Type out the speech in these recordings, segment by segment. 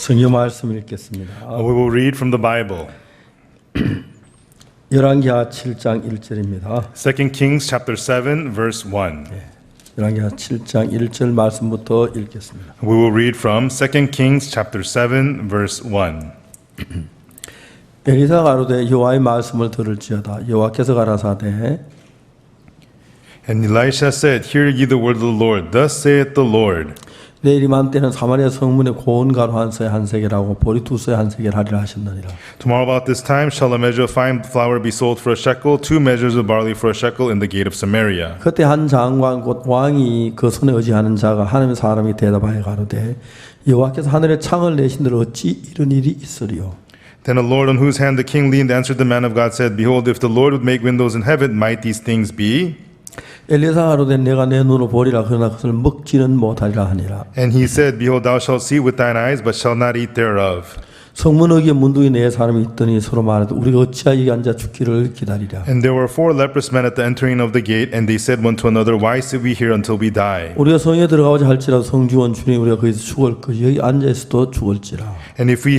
성경 말씀을 읽겠습니다. We will read from the Bible. 열왕기하 7장 1절입니다. 2 Kings chapter 7 verse 1. 열왕기하 7장 1절 말씀부터 읽겠습니다. We will read from 2 Kings chapter 7 verse 1. 엘리사가 가로되 여호와의 말씀을 들을지어다. 여호와께서 가라사대 And Elisha said, Hear ye the word of the Lord. Thus saith the Lord. 내일 이맘때는 사마리아 성문에 고운 가루 한 서에 한 세겔하고 보리 두 서에 한 세겔 하리라 하셨느니라. Tomorrow about this time shall a measure of fine flour be sold for a shekel, 2 measures of barley for a shekel in the gate of Samaria. 그때 한 장관 곧 왕이 그 손에 의지하는 자가 하나님의 사람이 대답하여 가로되 여호와께서 하늘에 창을 내신들 어찌 이런 일이 있으리요. Then the Lord on whose hand the king leaned answered the man of God, said, Behold, if the Lord would make windows in heaven, might these things be? 엘리사가 가로되 내가 내 눈으로 보리라 그러나 그것을 먹지는 못하리라 하니라. And he said, Behold, thou shalt see with thine eyes, but shalt not eat thereof. 성문 어귀에 문둥이 네 사람이 있더니 서로 말하되 우리가 어찌하여 여기 앉아 죽기를 기다리랴. And there were 4 leprous men at the entering of the gate, and they said one to another, Why sit we here until we die? 우리가 성에 들어가고자 할지라도 성주원 주님 우리가 거기서 죽을 것이 여기 앉아 있어도 죽을지라. And if we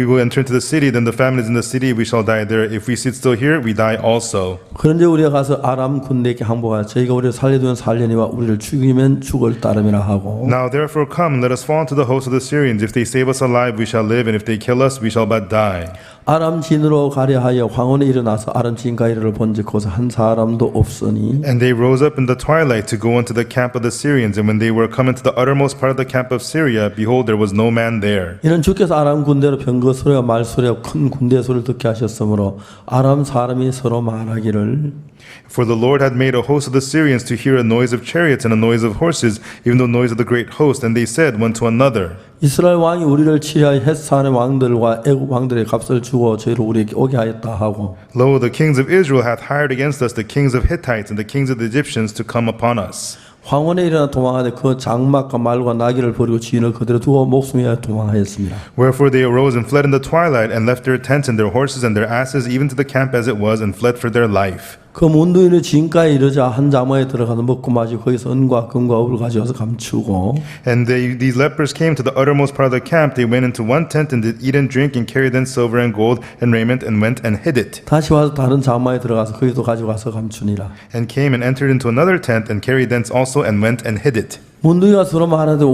will enter into the city, then the famine is in the city, we shall die there. If we sit still here, we die also. 그런데 우리가 가서 아람 군대에게 항복하여 저희가 우리를 살려두면 살려니와 우리를 죽이면 죽을 따름이라 하고. Now therefore come, let us fall into the host of the Syrians. If they save us alive, we shall live, and if they kill us, we shall but die. 아람 진으로 가려 하여 황혼에 일어나서 아람 진가 이르를 본즉 거기서 한 사람도 없으니. And they rose up in the twilight to go into the camp of the Syrians, and when they were come into the uttermost part of the camp of Syria, behold, there was no man there. 이는 주께서 아람 군대로 병거 소리와 말 소리와 큰 군대 소리를 듣게 하셨으므로 아람 사람이 서로 말하기를. For the Lord had made a host of the Syrians to hear a noise of chariots and a noise of horses, even the noise of the great host. And they said one to another, 이스라엘 왕이 우리를 치하여 헷산의 왕들과 애국 왕들의 값을 주고 저희를 우리에게 오게 하였다 하고. Lo, the kings of Israel hath hired against us the kings of Hittites and the kings of the Egyptians to come upon us. 황혼에 일어나 도망하되 그 장막과 말과 나귀를 버리고 주인을 그대로 두고 목숨 위하여 도망하였습니다. Wherefore they arose and fled in the twilight and left their tents and their horses and their asses even to the camp as it was and fled for their life. 그 문두인의 진가에 이르자 한 자모에 들어가서 먹고 마시고 거기서 은과 금과 읍을 가져와서 감추고. And these lepers came to the uttermost part of the camp. They went into one tent and did eat and drink and carried thence silver and gold and raiment and went and hid it. 다시 와서 다른 자모에 들어가서 거기도 가져가서 감추니라. And came and entered into another tent and carried thence also and went and hid it. 문두이가 서로 말하되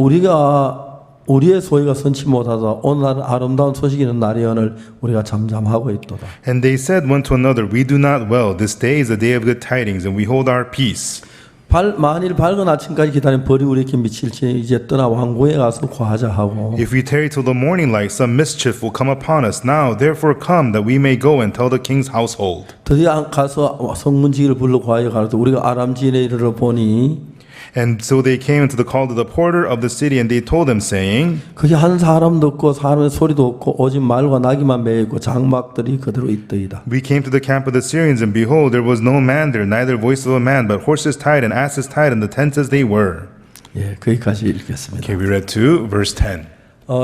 우리의 소유가 선치 못하다. 오늘 아름다운 소식이 있는 날이언을 우리가 잠잠하고 있도다. And they said one to another, We do not well. This day is the day of good tidings, and we hold our peace. 만일 밝은 아침까지 기다린 벌이 우리에게 미칠지 이제 떠나 왕궁에 가서 구하자 하고. If we tarry till the morning light, some mischief will come upon us. Now, therefore, come that we may go and tell the king's household. 드디어 가서 성문지기를 불러 구하여 가로되 우리가 아람 지인에 이르러 보니. And so they came into the call to the porter of the city, and they told him, saying, 거기 한 사람도 없고 사람의 소리도 없고 오직 말과 나귀만 매여 있고 장막들이 그대로 있더이다. We came to the camp of the Syrians, and behold, there was no man there, neither voice of a man, but horses tied and asses tied, and the tents as they were. 예, 거기까지 읽겠습니다. Okay, we read to verse 10.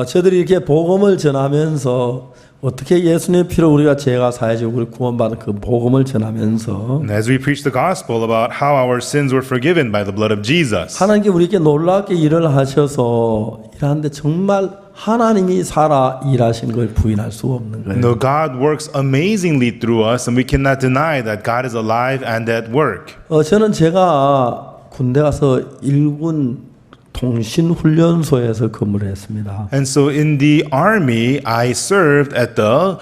저들이 이렇게 복음을 전하면서 어떻게 예수님의 피로 우리가 죄가 사해지고 우리 구원받은 그 복음을 전하면서 And as we preach the gospel about how our sins were forgiven by the blood of Jesus, 하나님께 우리에게 놀랍게 일을 하셔서 일하는데 정말 하나님이 살아 일하신 걸 부인할 수 없는 거예요. no, God works amazingly through us, and we cannot deny that God is alive and at work. 저는 제가 군대 가서 일군 통신훈련소에서 근무를 했습니다. And so in the army, I served at the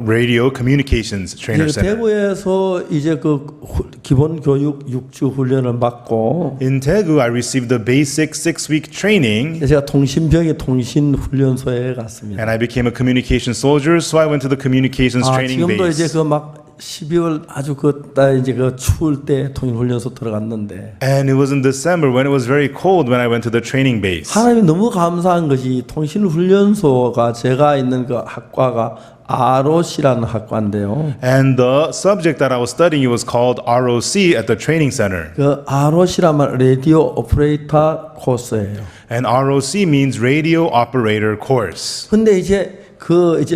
radio communications trainer center. 대구에서 이제 그 기본 교육 6주 훈련을 받고 In Daegu, I received the basic 6-week training, 제가 통신병의 통신훈련소에 갔습니다. and I became a communication soldier. So I went to the communications training 지금도 이제 base. 그 막 12월 아주 이제 그 추울 때 통일훈련소 들어갔는데 And it was in December when it was very cold when I went to the training base. 하나님이 너무 감사한 것이 통신훈련소가 제가 있는 그 학과가 ROC라는 학과인데요. And the subject that I was studying, it was called ROC at the training center. 그 ROC라면 라디오 오퍼레이터 코스예요. And ROC means radio operator course. 근데 이제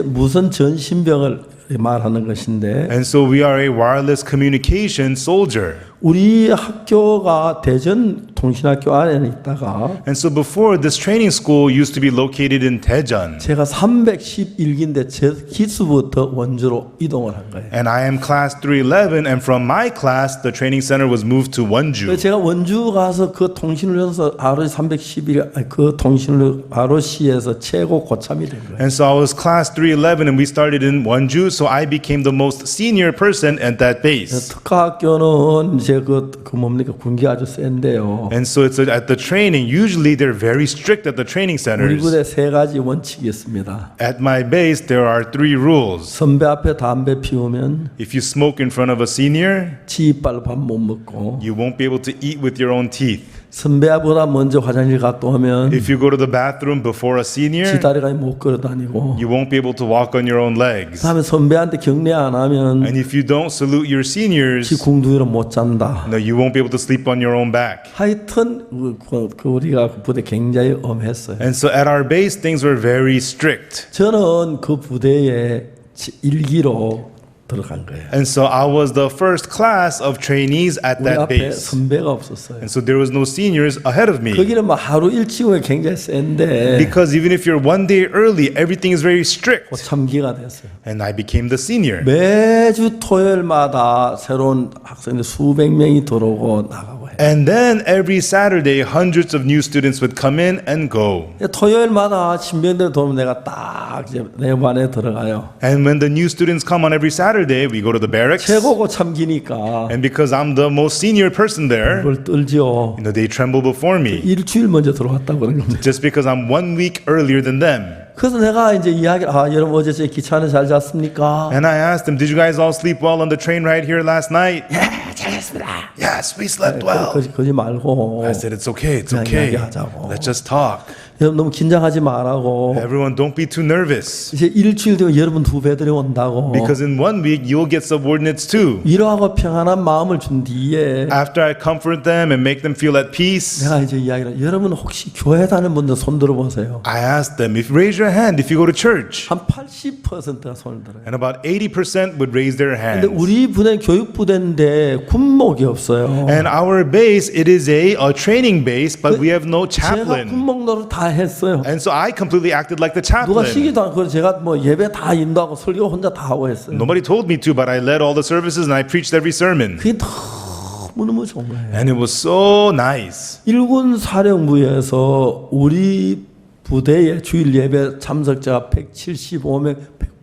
무선 전신병을 말하는 것인데 And so we are a wireless communication soldier. 우리 학교가 대전 통신학교 안에 있다가 And so before, this training school used to be located in Daejeon. 제가 311기인데 제 기수부터 원주로 이동을 한 거예요. And I am class 311, and from my class, the training center was moved to 그래서 Wonju. 제가 원주 가서 그 통신을 해서 ROC 311, 그 통신을 ROC에서 최고 고참이 된 거예요. And so I was class 311, and we started in Wonju, so I became the most senior person at that base. 특가학교는 이제 그 뭡니까 군기 아주 센데요. And so it's at the training, usually they're very strict at the training 우리 centers. 부대 세 가지 원칙이 있습니다. At my base, there are 3 rules. 선배 앞에 담배 피우면 If you smoke in front of a senior, 지 이빨로 밥 못 먹고, you won't be able to eat with your own teeth. 선배보다 먼저 화장실 갔다 오면 If you go to the bathroom before a senior, 지 다리가 못 걸어 다니고, you won't be able to walk on your own legs. 그다음에 선배한테 경례 안 하면 And if you don't salute your 지 seniors, 궁둥이로 못 잔다. no, you won't be able to sleep on your own back. 하여튼 우리가 그 부대 굉장히 엄했어요. And so at our base, things were very strict. 저는 그 부대에 1기로 들어간 거예요. And so I was the first class of trainees at 우리 that 앞에 base. 선배가 없었어요. And so there was no seniors ahead of me. 거기는 막 하루 일찍 오면 굉장히 센데 Because even if you're one day early, everything is very strict. 참기가 됐어요. And I became the senior. 매주 토요일마다 새로운 학생들 수백 명이 들어오고 나가고 해요. And then every Saturday, hundreds of new students would come in and go. 토요일마다 신병들 들어오면 내가 딱 이제 내 반에 들어가요. And when the new students come on every Saturday, we go to the barracks. 최고고 참기니까 And because I'm the most senior person there, 그걸 떨죠. they tremble before me. 일주일 먼저 들어왔다고 그런 겁니다. Just because I'm 1 week earlier than them. 그래서 내가 이제 이야기를 여러분 어제 제 기차는 잘 잤습니까? And I asked them, did you guys all sleep well on the train ride here last night? 잘했습니다. Yes, we slept well. 그러지 말고 I said, it's okay, it's 그냥 okay. 이야기하자고. Let's just talk. 여러분 너무 긴장하지 말라고. Everyone, don't be too nervous. 이제 일주일 되면 여러분 두 배들이 온다고. Because in 1 week, you'll get subordinates too. 위로하고 평안한 마음을 준 뒤에 After I comfort them and make them feel at peace, 내가 이제 이야기를 여러분 혹시 교회 다니는 분들 손 들어보세요. I asked them, if raise your hand if you go to church. 한 80%가 손을 들어요. And about 80% would raise their 근데 hands. 우리 부대 교육부대인데 군목이 없어요. And our base, it is a training base, but we have no 제가 chaplain. 군목노를 다 했어요. And so I completely acted like the 누가 chaplain. 시기도 않고 제가 뭐 예배 다 인도하고 설교 혼자 다 하고 했어요. Nobody told me to, but I led all the services and I preached every sermon. 그게 너무너무 좋은 거예요. And it was so nice. 일군 사령부에서 우리 부대의 주일 예배 참석자가 175명,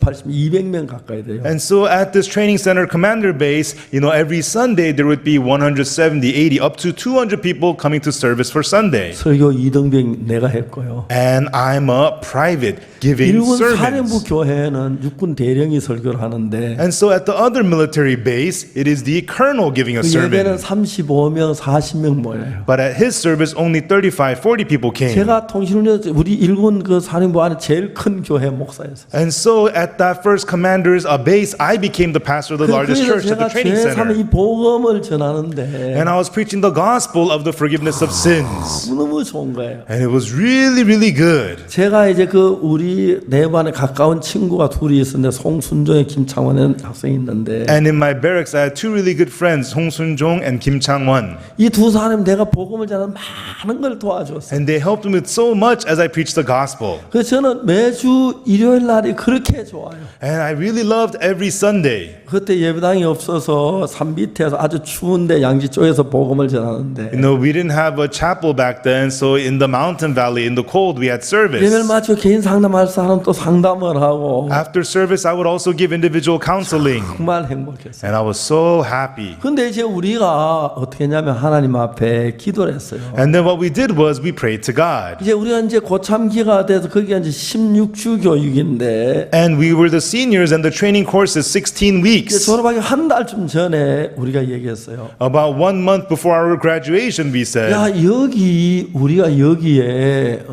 180, 200명 가까이 돼요. And so at this training center commander base, every Sunday there would be 170, 80, up to 200 people coming to service for Sunday. 설교 2등병 내가 했고요. And I'm a private giving 일군 사령부 sermons. 교회는 육군 대령이 설교를 하는데 And so at the other military base, it is the colonel giving a 그 예배는 sermon. 35명, 40명 모여요. But at his service, only 35, 40 people came. 제가 통신훈련 우리 일군 그 사령부 안에 제일 큰 교회 목사였어요. And so at that first commander's base, I became the pastor of the largest 그래서 church at the 제가 training 제3의 center. 이 복음을 전하는데 And I was preaching the gospel of the forgiveness of sins. 너무 좋은 거예요. And it was really, really good. 제가 이제 그 우리 내 반에 가까운 친구가 둘이 있었는데 송순종의 김창원이라는 학생이 있는데 And in my barracks, I had 2 really good friends, Hong Sun-jong and Kim Chang-won. 이 두 사람 내가 복음을 전하는 많은 걸 도와줬어요. And they helped me with so much as I preached the gospel. 그래서 저는 매주 일요일 날이 그렇게 좋아요. And I really loved every Sunday. 그때 예배당이 없어서 산 밑에서 아주 추운데 양지 쪽에서 복음을 전하는데 We didn't have a chapel back then, so in the mountain valley, in the cold, we had 예배를 service. 마치고 개인 상담할 사람 또 상담을 하고 After service, I would also give individual counseling. 정말 행복했어요. And I was so happy. 근데 이제 우리가 어떻게 했냐면 하나님 앞에 기도를 했어요. And then what we did was we prayed to God. 이제 우리가 이제 고참기가 돼서 거기가 이제 16주 교육인데 And we were the seniors, and the training course is 16 이제 weeks. 졸업하기 한 달쯤 전에 우리가 얘기했어요. About 1 month before our graduation, we said, 야 여기 우리가 여기에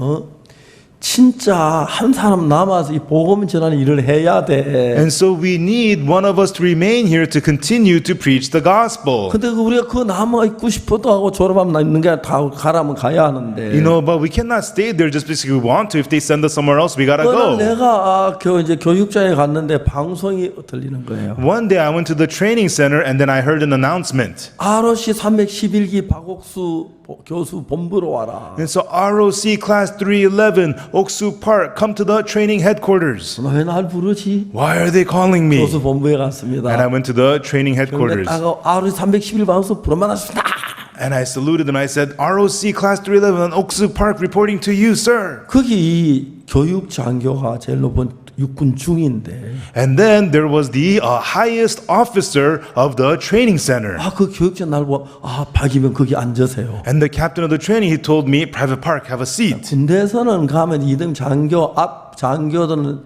진짜 한 사람 남아서 이 복음 전하는 일을 해야 돼. And so we need one of us to remain here to continue to preach the gospel. 근데 우리가 그 남아 있고 싶어도 하고 졸업하면 남는 게 다 가라면 가야 하는데. You know, but we cannot stay there just because we want to. If they send us somewhere else, we gotta 그러나 go. 내가 이제 교육장에 갔는데 방송이 들리는 거예요. One day I went to the training center and then I heard an announcement. ROC 311기 박옥수 교수 본부로 와라. And so ROC class 311, Oksu Park, come to the training headquarters. 왜 날 부르지? Why are they calling me? 교수 본부에 갔습니다. And I went to the training 근데 headquarters. 딱 ROC 311 박옥수 부르만하십니다. And I saluted them. I said, ROC class 311, Oksu Park, reporting to you, sir. 거기 교육 장교가 제일 높은 육군 중인데 And then there was the highest officer of the training center. 그 교육장 날 보고 박이면 거기 앉으세요. And the captain of the training, he told me, Private Park, have a seat. 군대에서는 가면 이등 장교들은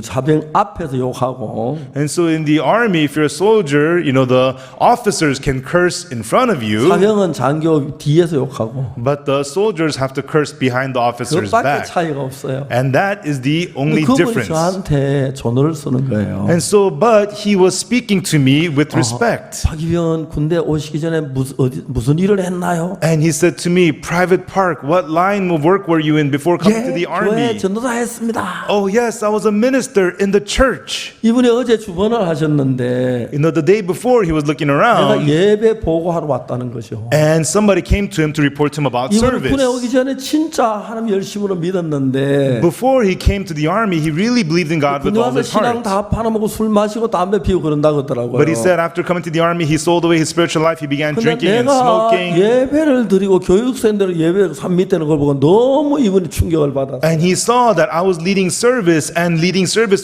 자병 앞에서 욕하고 And so in the army, if you're a soldier, you know, the officers can curse in front of you, 사병은 장교 뒤에서 욕하고 but the soldiers have to curse behind the officer's 그밖에 back. 차이가 없어요. And that is the only 그분이 difference. 저한테 전어를 쓰는 거예요. And so, but he was speaking to me with respect. 박이병은 군대 오시기 전에 무슨 일을 했나요? And he said to me, Private Park, what line of work were you in before coming to the 교회 army? 전도사 했습니다. Oh yes, I was a minister in the church. 이분이 어제 주번을 하셨는데 You know, the day before he was looking 내가 around 예배 보고하러 왔다는 거죠. and somebody came to him to report to him about 이분은 군에 오기 service. 전에 진짜 하나님 열심으로 믿었는데 Before he came to the army, he really believed in God with 군에 all 와서 his 신앙 heart. 다 팔아먹고 술 마시고 담배 피우고 그런다고 하더라고요. But he said after coming to the army, he sold away his spiritual life. He began 근데 drinking and 내가 smoking. 예배를 드리고 교육생들을 예배 산 밑에는 걸 보고 너무 이분이 충격을 받았어요. And he saw that I was leading service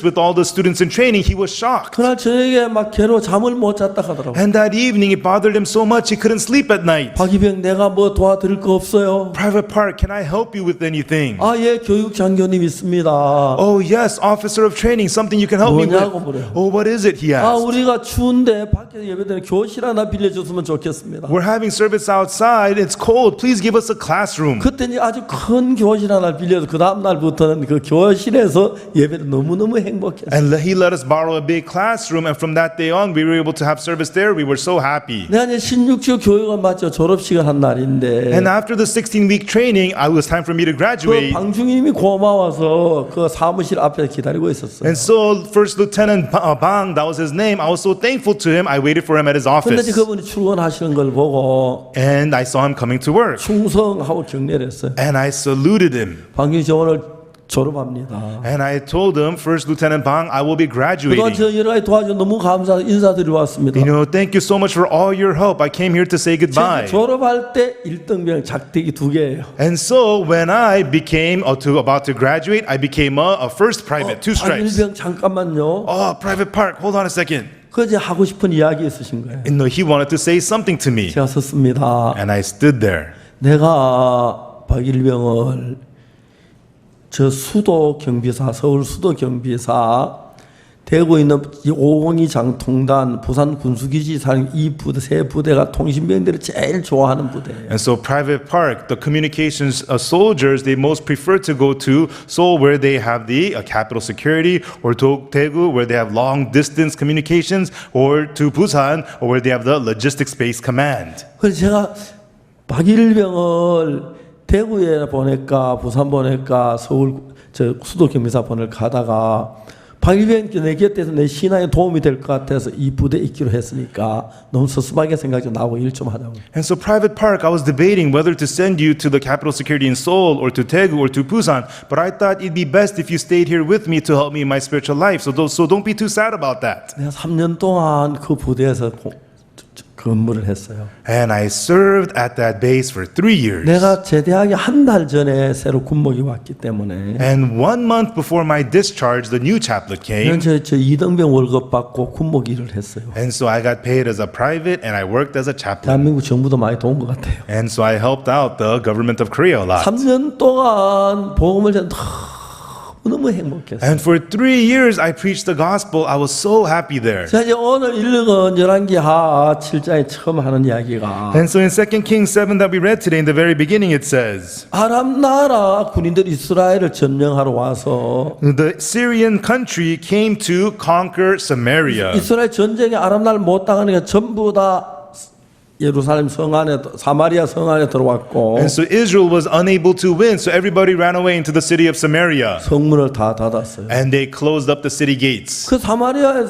with all the students in training. He was shocked. 그날 저녁에 막 괴로워 잠을 못 잤다 하더라고요. And that evening, it bothered him so much he couldn't sleep at night. 박이병 내가 뭐 도와드릴 거 없어요? Private Park, can I help you with anything? 예, 교육 장교님 있습니다. Oh yes, officer of training, something you can help me with. 뭐냐고 물어요. Oh, what is it? He asked. 우리가 추운데 밖에서 예배드리는 교실 하나 빌려줬으면 좋겠습니다. We're having service outside. It's cold. Please give us a classroom. 그때 이제 아주 큰 교실 하나 빌려서 그 다음 날부터는 그 교실에서 예배를 너무너무 행복했어요. And he let us borrow a big classroom. And from that day on, we were able to have service there. We were so happy. 내가 이제 16주 교육을 마쳐 졸업식을 한 날인데 And after the 16-week training, it was time for me to 그 graduate. 방중님이 고마워서 그 사무실 앞에 기다리고 있었어요. And so, First Lieutenant Bang, that was his name. I was so thankful to him. I waited for him at his 근데 이제 office. 그분이 출근하시는 걸 보고 And I saw him coming to work. 충성하고 격려를 했어요. And I saluted him. 방중님 저 오늘 졸업합니다. And I told him, First Lieutenant Bang, I will be 그동안 graduating. 저 여러 가지 도와줘 너무 감사해서 인사드리러 왔습니다. You know, thank you so much for all your help. I came here to say goodbye. 졸업할 때 1등병 작대기 2개예요. And so when I became about to graduate, I became a first private, 2 stripes. 박일병 잠깐만요. Oh, Private Park, hold on a second. 그 이제 하고 싶은 이야기 있으신 거예요. And he wanted to say something to me. 제가 섰습니다. And I stood there. 내가 박일병을 저 수도 경비사, 서울 수도 경비사, 대구에 있는 502 장통단, 부산 군수기지 사령 이 부대, 세 부대가 통신병들이 제일 좋아하는 부대예요. And so Private Park, the communications soldiers, they most prefer to go to Seoul where they have the capital security, or to Daegu where they have long distance communications, or to Busan where they have the logistics based command. 그래서 제가 박일병을 대구에 보낼까, 부산 보낼까, 서울 저 수도 경비사 보낼까 하다가 박일병 내 곁에서 내 신앙에 도움이 될 것 같아서 이 부대 있기로 했으니까 너무 섭섭하게 생각이 나고 일 좀 하자고. And so Private Park, I was debating whether to send you to the capital security in Seoul or to Daegu or to Busan, but I thought it'd be best if you stayed here with me to help me in my spiritual life. So don't be too sad about that. 내가 3년 동안 그 부대에서 근무를 했어요. And I served at that base for 3 years. 내가 제대하기 한 달 전에 새로 군목이 왔기 때문에 And 1 month before my discharge, the new chaplet came. 저 2등병 월급 받고 군목 일을 했어요. And so I got paid as a private and I worked as a chaplain. 대한민국 정부도 많이 도운 것 같아요. And so I helped out the government of Korea a lot. 3년 동안 복음을 너무 행복했어요. And for 3 years I preached the gospel. I was so happy there. 자, 이제 오늘 읽은 열왕기하 7장에 처음 하는 이야기가 And so in 2 Kings 7 that we read today, in the very beginning it says, 아람 나라 군인들이 이스라엘을 점령하러 와서 the Syrian country came to conquer Samaria. 이스라엘 전쟁에 아람 나라를 못 당하니까 전부 다 예루살렘 성 안에 사마리아 성 안에 들어왔고 And so Israel was unable to win, so everybody ran away into the city of Samaria. 성문을 다 닫았어요. And they closed up the city gates. 그 사마리아에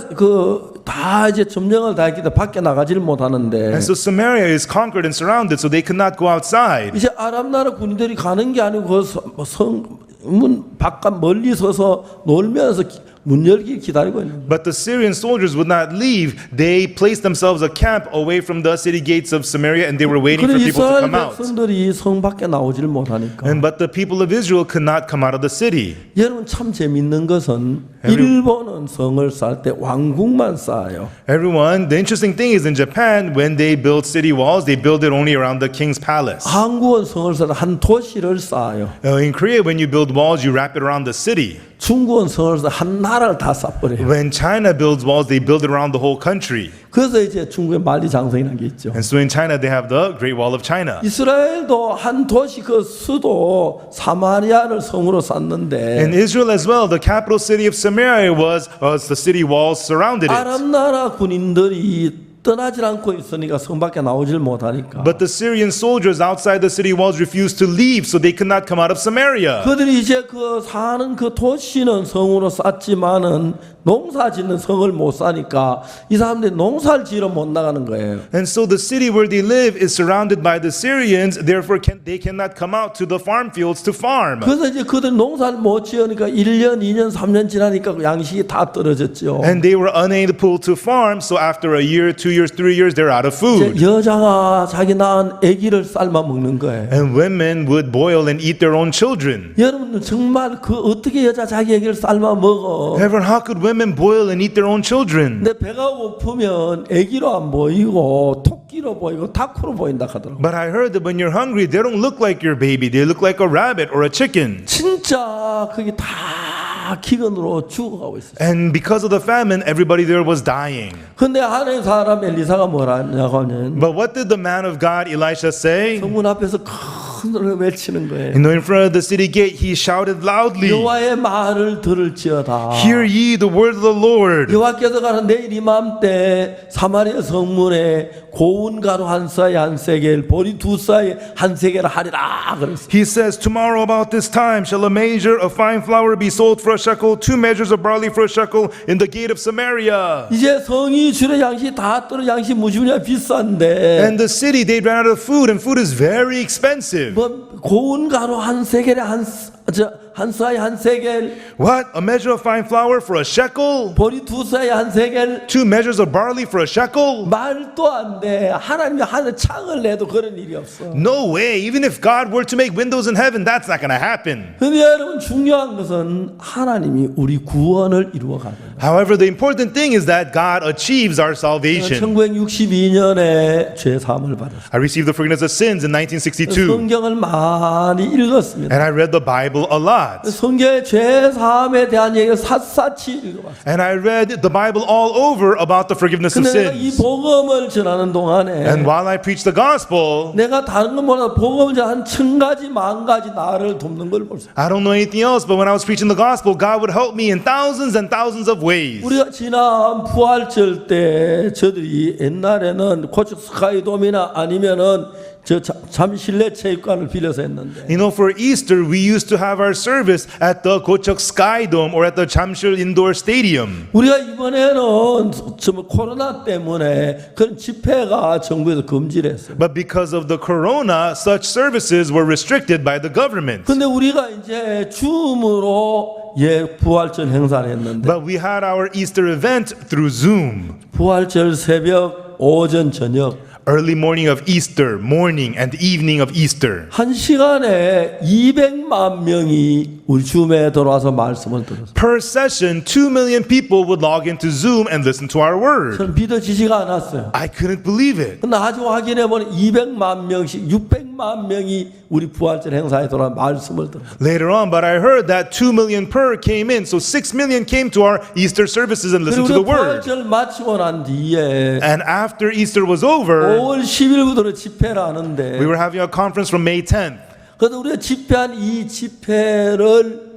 다 이제 점령을 다 했기 때문에 밖에 나가지를 못하는데 And so Samaria is conquered and surrounded, so they could not go outside. 이제 아람 나라 군인들이 가는 게 아니고 성문 바깥 멀리 서서 놀면서 문 열기 기다리고 있는 거예요. But the Syrian soldiers would not leave. They placed themselves a camp away from the city gates of Samaria, and they were waiting for 그런데 people to 이스라엘 come out. 백성들이 성 밖에 나오지를 못하니까 But the people of Israel could not come out of the city. 여러분 참 재밌는 것은 일본은 성을 쌓을 때 왕궁만 쌓아요. Everyone, the interesting thing is in Japan, when they build city walls, they build it only around the king's palace. 한국은 성을 쌓을 때 한 도시를 쌓아요. In Korea, when you build walls, you wrap it around the city. 중국은 성을 쌓을 때 한 나라를 다 쌓버려요. When China builds walls, they build it around the whole country. 그래서 이제 중국에 만리장성이라는 게 있죠. And so in China, they have the Great Wall of China. 이스라엘도 한 도시 그 수도 사마리아를 성으로 쌓는데 In Israel as well, the capital city of Samaria was the city walls surrounded it. 아람 나라 군인들이 떠나질 않고 있으니까 성 밖에 나오질 못하니까 But the Syrian soldiers outside the city walls refused to leave, so they could not come out of Samaria. 그들이 이제 그 사는 그 도시는 성으로 쌓지만은 농사 짓는 성을 못 사니까 이 사람들이 농사를 지으러 못 나가는 거예요. And so the city where they live is surrounded by the Syrians, therefore they cannot come out to the farm fields to farm. 그래서 이제 그들 농사를 못 지으니까 1년, 2년, 3년 지나니까 양식이 다 떨어졌죠. And they were unable to farm, so after a year, 2 years, 3 years, they're out of 이제 food. 여자가 자기 낳은 아기를 삶아 먹는 거예요. And women would boil and eat their own children. 여러분들 정말 그 어떻게 여자 자기 아기를 삶아 먹어? Ever, how could women boil and eat their own children? 근데 배가 고프면 아기로 안 보이고 토끼로 보이고 닭으로 보인다 하더라고. But I heard that when you're hungry, they don't look like your baby. They look like a rabbit or a chicken. 진짜 그게 다 기근으로 죽어가고 있어요. And because of the famine, everybody there was dying. 근데 하나님 사람 엘리사가 뭐라 했냐고 하면 But what did the man of God, Elisha, say? 성문 앞에서 큰 소리로 외치는 거예요. In front of the city gate, he shouted loudly, 여호와의 말을 들을지어다. "Hear ye the word of the Lord. 여호와께서 가는 내일 이맘때 사마리아 성문에 고운 가루 한 쌀에 한 세겔, 보리 두 쌀에 한 세겔 하리라 그랬어요. He says, tomorrow about this time shall a measure of fine flour be sold for a shekel, 2 measures of barley for a shekel in the gate of Samaria." 이제 성이 주로 양식 다 떨어 양식 무지무지하게 비싼데 And the city, they ran out of food, and food is very expensive. 뭐 고운 가루 한 세겔에 한 쌀에 한 세겔, What? A measure of fine flour for a shekel? 보리 두 쌀에 한 세겔, 2 measures of barley for a shekel? 말도 안 돼. 하나님이 하늘 창을 내도 그런 일이 없어. No way. Even if God were to make windows in heaven, that's not going to happen. 근데 여러분 중요한 것은 하나님이 우리 구원을 이루어 가는 거예요. However, the important thing is that God achieves our salvation. 1962년에 죄 사함을 받았어요. I received the forgiveness of sins in 1962, 성경을 많이 읽었습니다. and I read the Bible a lot. 성경의 죄 사함에 대한 얘기를 샅샅이 읽어봤어요. And I read the Bible all over about the forgiveness of 근데 내가 이 sins. 복음을 전하는 동안에 And while I preach the gospel, 내가 다른 건 몰라도 복음을 한 1000가지 만가지 나를 돕는 걸 볼 수 있어요. I don't know anything else, but when I was preaching the gospel, God would help me in thousands and thousands of ways. 우리가 지난 부활절 때 저들이 옛날에는 고척 스카이돔이나 아니면은 저 잠실내 체육관을 빌려서 했는데 You know, for Easter, we used to have our service at the Gochok Sky Dome or at the Chamshil Indoor Stadium. 우리가 이번에는 좀 코로나 때문에 그런 집회가 정부에서 금지를 했어요. But because of the corona, such services were restricted by the government. 근데 우리가 이제 줌으로 부활절 행사를 했는데 But we had our Easter event through Zoom. 부활절 새벽, 오전, 저녁 Early morning of Easter, morning and evening of Easter. 한 시간에 200만 명이 우리 줌에 들어와서 말씀을 들었어요. Per session, 2 million people would log into Zoom and listen to our word. 저는 믿어지지가 않았어요. I couldn't believe it. 나중에 확인해 보니 200만 명씩 600만 200만 명이 우리 부활절 행사에 돌아 말씀을 들었어요. Later on, but I heard that 2 million per came in, so 6 million came to our Easter services and listened to 그리고 the word. 부활절 마치고 난 뒤에 And after Easter was over, 5월 10일부터 집회를 하는데 we were having a conference from May 10th. 그래서 우리가 집회한 이 집회를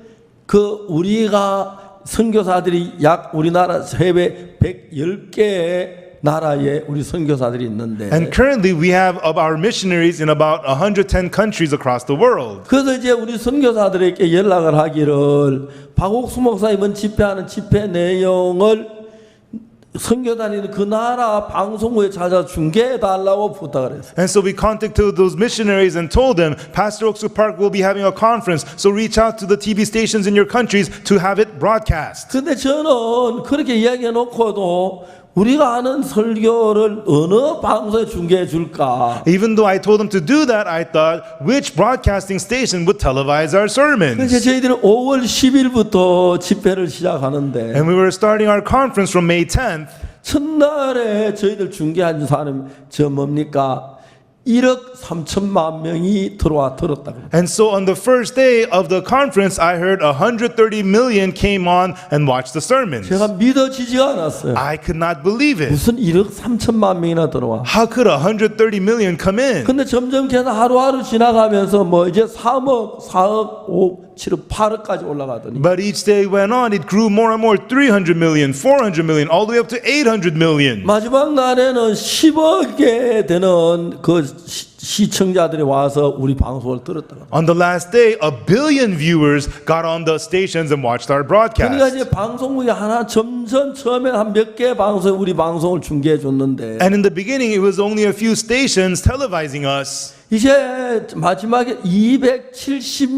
우리가 선교사들이 약 우리나라 해외 110개의 나라에 우리 선교사들이 있는데 And currently we have of our missionaries in about 110 countries across the world. 그래서 이제 우리 선교사들에게 연락을 하기를 박옥수 목사 이번 집회하는 집회 내용을 선교 다니는 그 나라 방송국에 찾아 중계해 달라고 부탁을 했어요. And so we contacted those missionaries and told them, Pastor Oksu Park will be having a conference, so reach out to the TV stations in your countries to have it broadcast. 근데 저는 그렇게 이야기해 놓고도 우리가 아는 설교를 어느 방송에 중계해 줄까? Even though I told them to do that, I thought, which broadcasting station would televise our 그래서 sermons? 저희들은 5월 10일부터 집회를 시작하는데 And we were starting our conference from May 10th. 첫날에 저희들 중계한 사람 저 뭡니까? 1억 3천만 명이 들어와 들었다고. And so on the first day of the conference, I heard 130 million came on and watched the sermons. 제가 믿어지지가 않았어요. I could not believe it. 무슨 1억 3천만 명이나 들어와. How could 130 million come in? 근데 점점 계속 하루하루 지나가면서 뭐 이제 3억, 4억, 5억, 7억, 8억까지 올라가더니 But each day went on, it grew more and more, 300 million, 400 million, all the way up to 800 million. 마지막 날에는 10억에 되는 그 시청자들이 와서 우리 방송을 들었다고. On the last day, 1 billion viewers got on the stations and watched our 그러니까 broadcast. 이제 방송국이 하나 점점 처음에 한 몇 개 방송 우리 방송을 중계해 줬는데 And in the beginning, it was only a few stations televising us. 이제 마지막에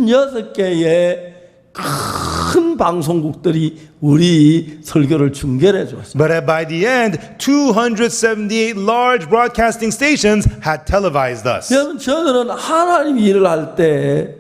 276개의 큰 방송국들이 우리 설교를 중계를 해줬어요. But by the end, 278 large broadcasting stations had televised us. 여러분 저는 하나님 일을 할 때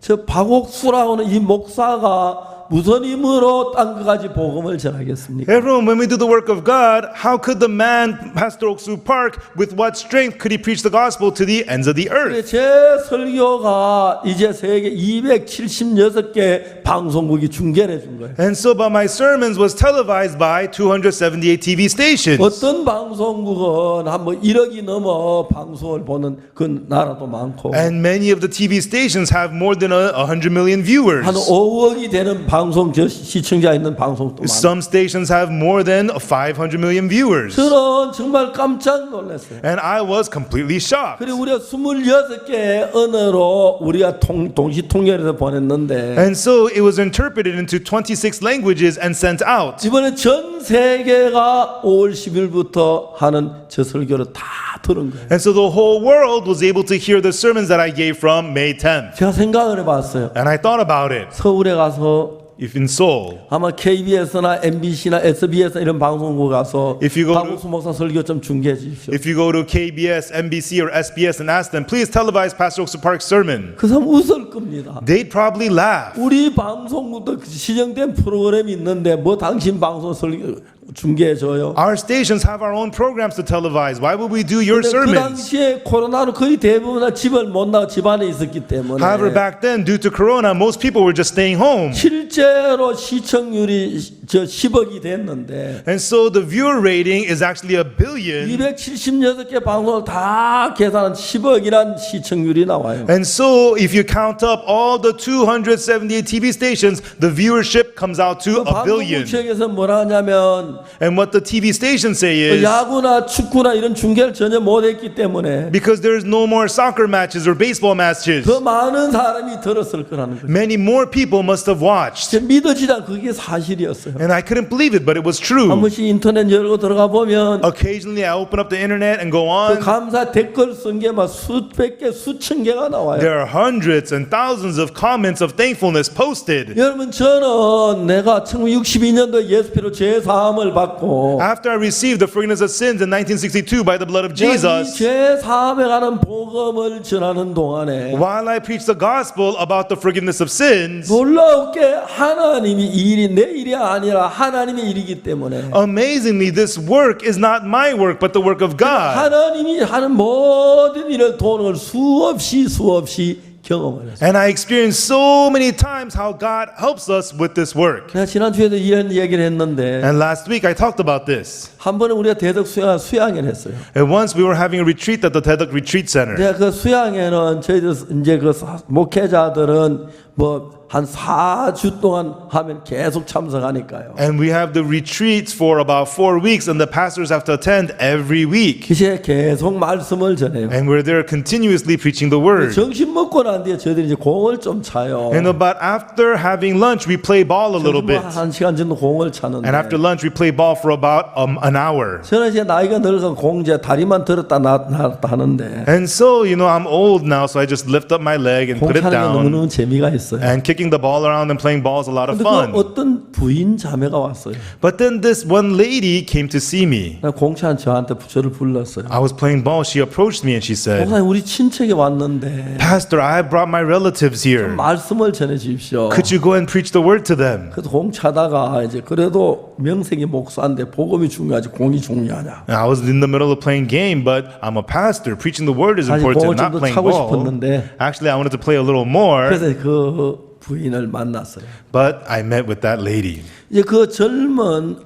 저 박옥수라고는 이 목사가 무슨 힘으로 땅까지 복음을 전하겠습니까? Everyone, when we do the work of God, how could the man, Pastor Oksu Park, with what strength could he preach the gospel to the ends of the earth? 제 설교가 이제 세계 276개 방송국이 중계를 해준 거예요. And so, but my sermons was televised by 278 TV stations. 어떤 방송국은 한 뭐 1억이 넘어 방송을 보는 그 나라도 많고 And many of the TV stations have more than 100 million viewers. 한 5억이 되는 방송 시청자 있는 방송도 많고 Some stations have more than 500 million viewers. 저는 정말 깜짝 놀랐어요. And I was completely shocked. 그리고 우리가 26개의 언어로 우리가 동시 통역해서 보냈는데 And so it was interpreted into 26 languages and sent out. 이번에 전 세계가 5월 10일부터 하는 저 설교를 다 들은 거예요. And so the whole world was able to hear the sermons that I gave from May 10th. 제가 생각을 해봤어요. And I thought about it. 서울에 가서 If in Seoul, 아마 KBS나 MBC나 SBS 이런 방송국 가서 If you go to- 박옥수 목사 설교 좀 중계해 주십시오. if you go to KBS, NBC, or SBS and ask them, please televise Pastor Oksu Park's sermon, 그 사람 웃을 겁니다. they'd probably laugh. 우리 방송국도 시정된 프로그램이 있는데 뭐 당신 방송 설교 중계해 줘요. Our stations have our own programs to televise. Why would we do your 그 sermons? 당시에 코로나로 거의 대부분 다 집을 못 나가 집 안에 있었기 때문에 However, back then, due to Corona, most people were just staying home. 실제로 시청률이 저 10억이 됐는데 And so the viewer rating is actually 1 billion. 276개 방송을 다 계산한 10억이란 시청률이 나와요. And so if you count up all the 278 TV stations, the viewership comes out to 1 billion. 방송국에서 뭐라 하냐면 And what the TV stations say is, 야구나 축구나 이런 중계를 전혀 못했기 때문에 because there's no more soccer matches or baseball matches, 더 많은 사람이 들었을 거라는 거죠. many more people must have watched. 믿어지다 그게 사실이었어요. And I couldn't believe it, but it was true. 한 번씩 인터넷 열고 들어가 보면 Occasionally I open up the internet and go 그 on. 감사 댓글 쓴 게 막 수백 개, 수천 개가 나와요. There are hundreds and thousands of comments of thankfulness posted. 여러분 저는 내가 1962년도에 예수피로 죄 사함을 받고 After I received the forgiveness of sins in 1962 by the blood of 이 Jesus, 죄 사함에 관한 복음을 전하는 동안에 while I preached the gospel about the forgiveness of sins, 놀라웠게 하나님이 이 일이 내 일이 아니라 하나님의 일이기 때문에 Amazingly, this work is not my work, but the work of God. 하나님이 하는 모든 일을 도는 걸 수없이 경험을 했어요. And I experienced so many times how God helps us with this work. 내가 지난주에도 이런 얘기를 했는데 And last week I talked about this. 한 번은 우리가 대덕 수양회를 했어요. And once we were having a retreat at the Tedok Retreat Center. 제가 그 수양회는 저희들 이제 그 목회자들은 뭐 한 4주 동안 하면 계속 참석하니까요. And we have the retreats for about 4 weeks, and the pastors have to attend every week. 이제 계속 말씀을 전해요. And we're there continuously preaching the word. 점심 먹고 난 뒤에 저희들이 이제 공을 좀 차요. And about after having lunch, we play ball a little bit. 한 시간 정도 공을 차는데. And after lunch, we play ball for about an hour. 저는 이제 나이가 늙어서 공 이제 다리만 들었다 놨다 하는데. And so, I'm old now, so I just lift up my leg and 공 put it 차는 게 down. 너무너무 재미가 있어요. And kicking the ball around and playing ball is a lot of 근데 그 fun. 어떤 부인 자매가 왔어요. But then this one lady came to see me. 공차는 저한테 저를 불렀어요. I was playing ball. She approached me and she said, 목사님 우리 친척이 왔는데 Pastor, I brought my relatives here. 말씀을 전해 주십시오. Could you go and preach the word to them? 그래서 공 차다가 이제 그래도 명색이 목사인데 복음이 중요하지 공이 중요하냐. And I was in the middle of playing game, but I'm a pastor. Preaching the word is 사실 공을 important, 좀 not 더 playing 차고 ball. 싶었는데 Actually, I wanted to play a little more, 그래서 그 부인을 만났어요. but I met with that lady. 이제 그 젊은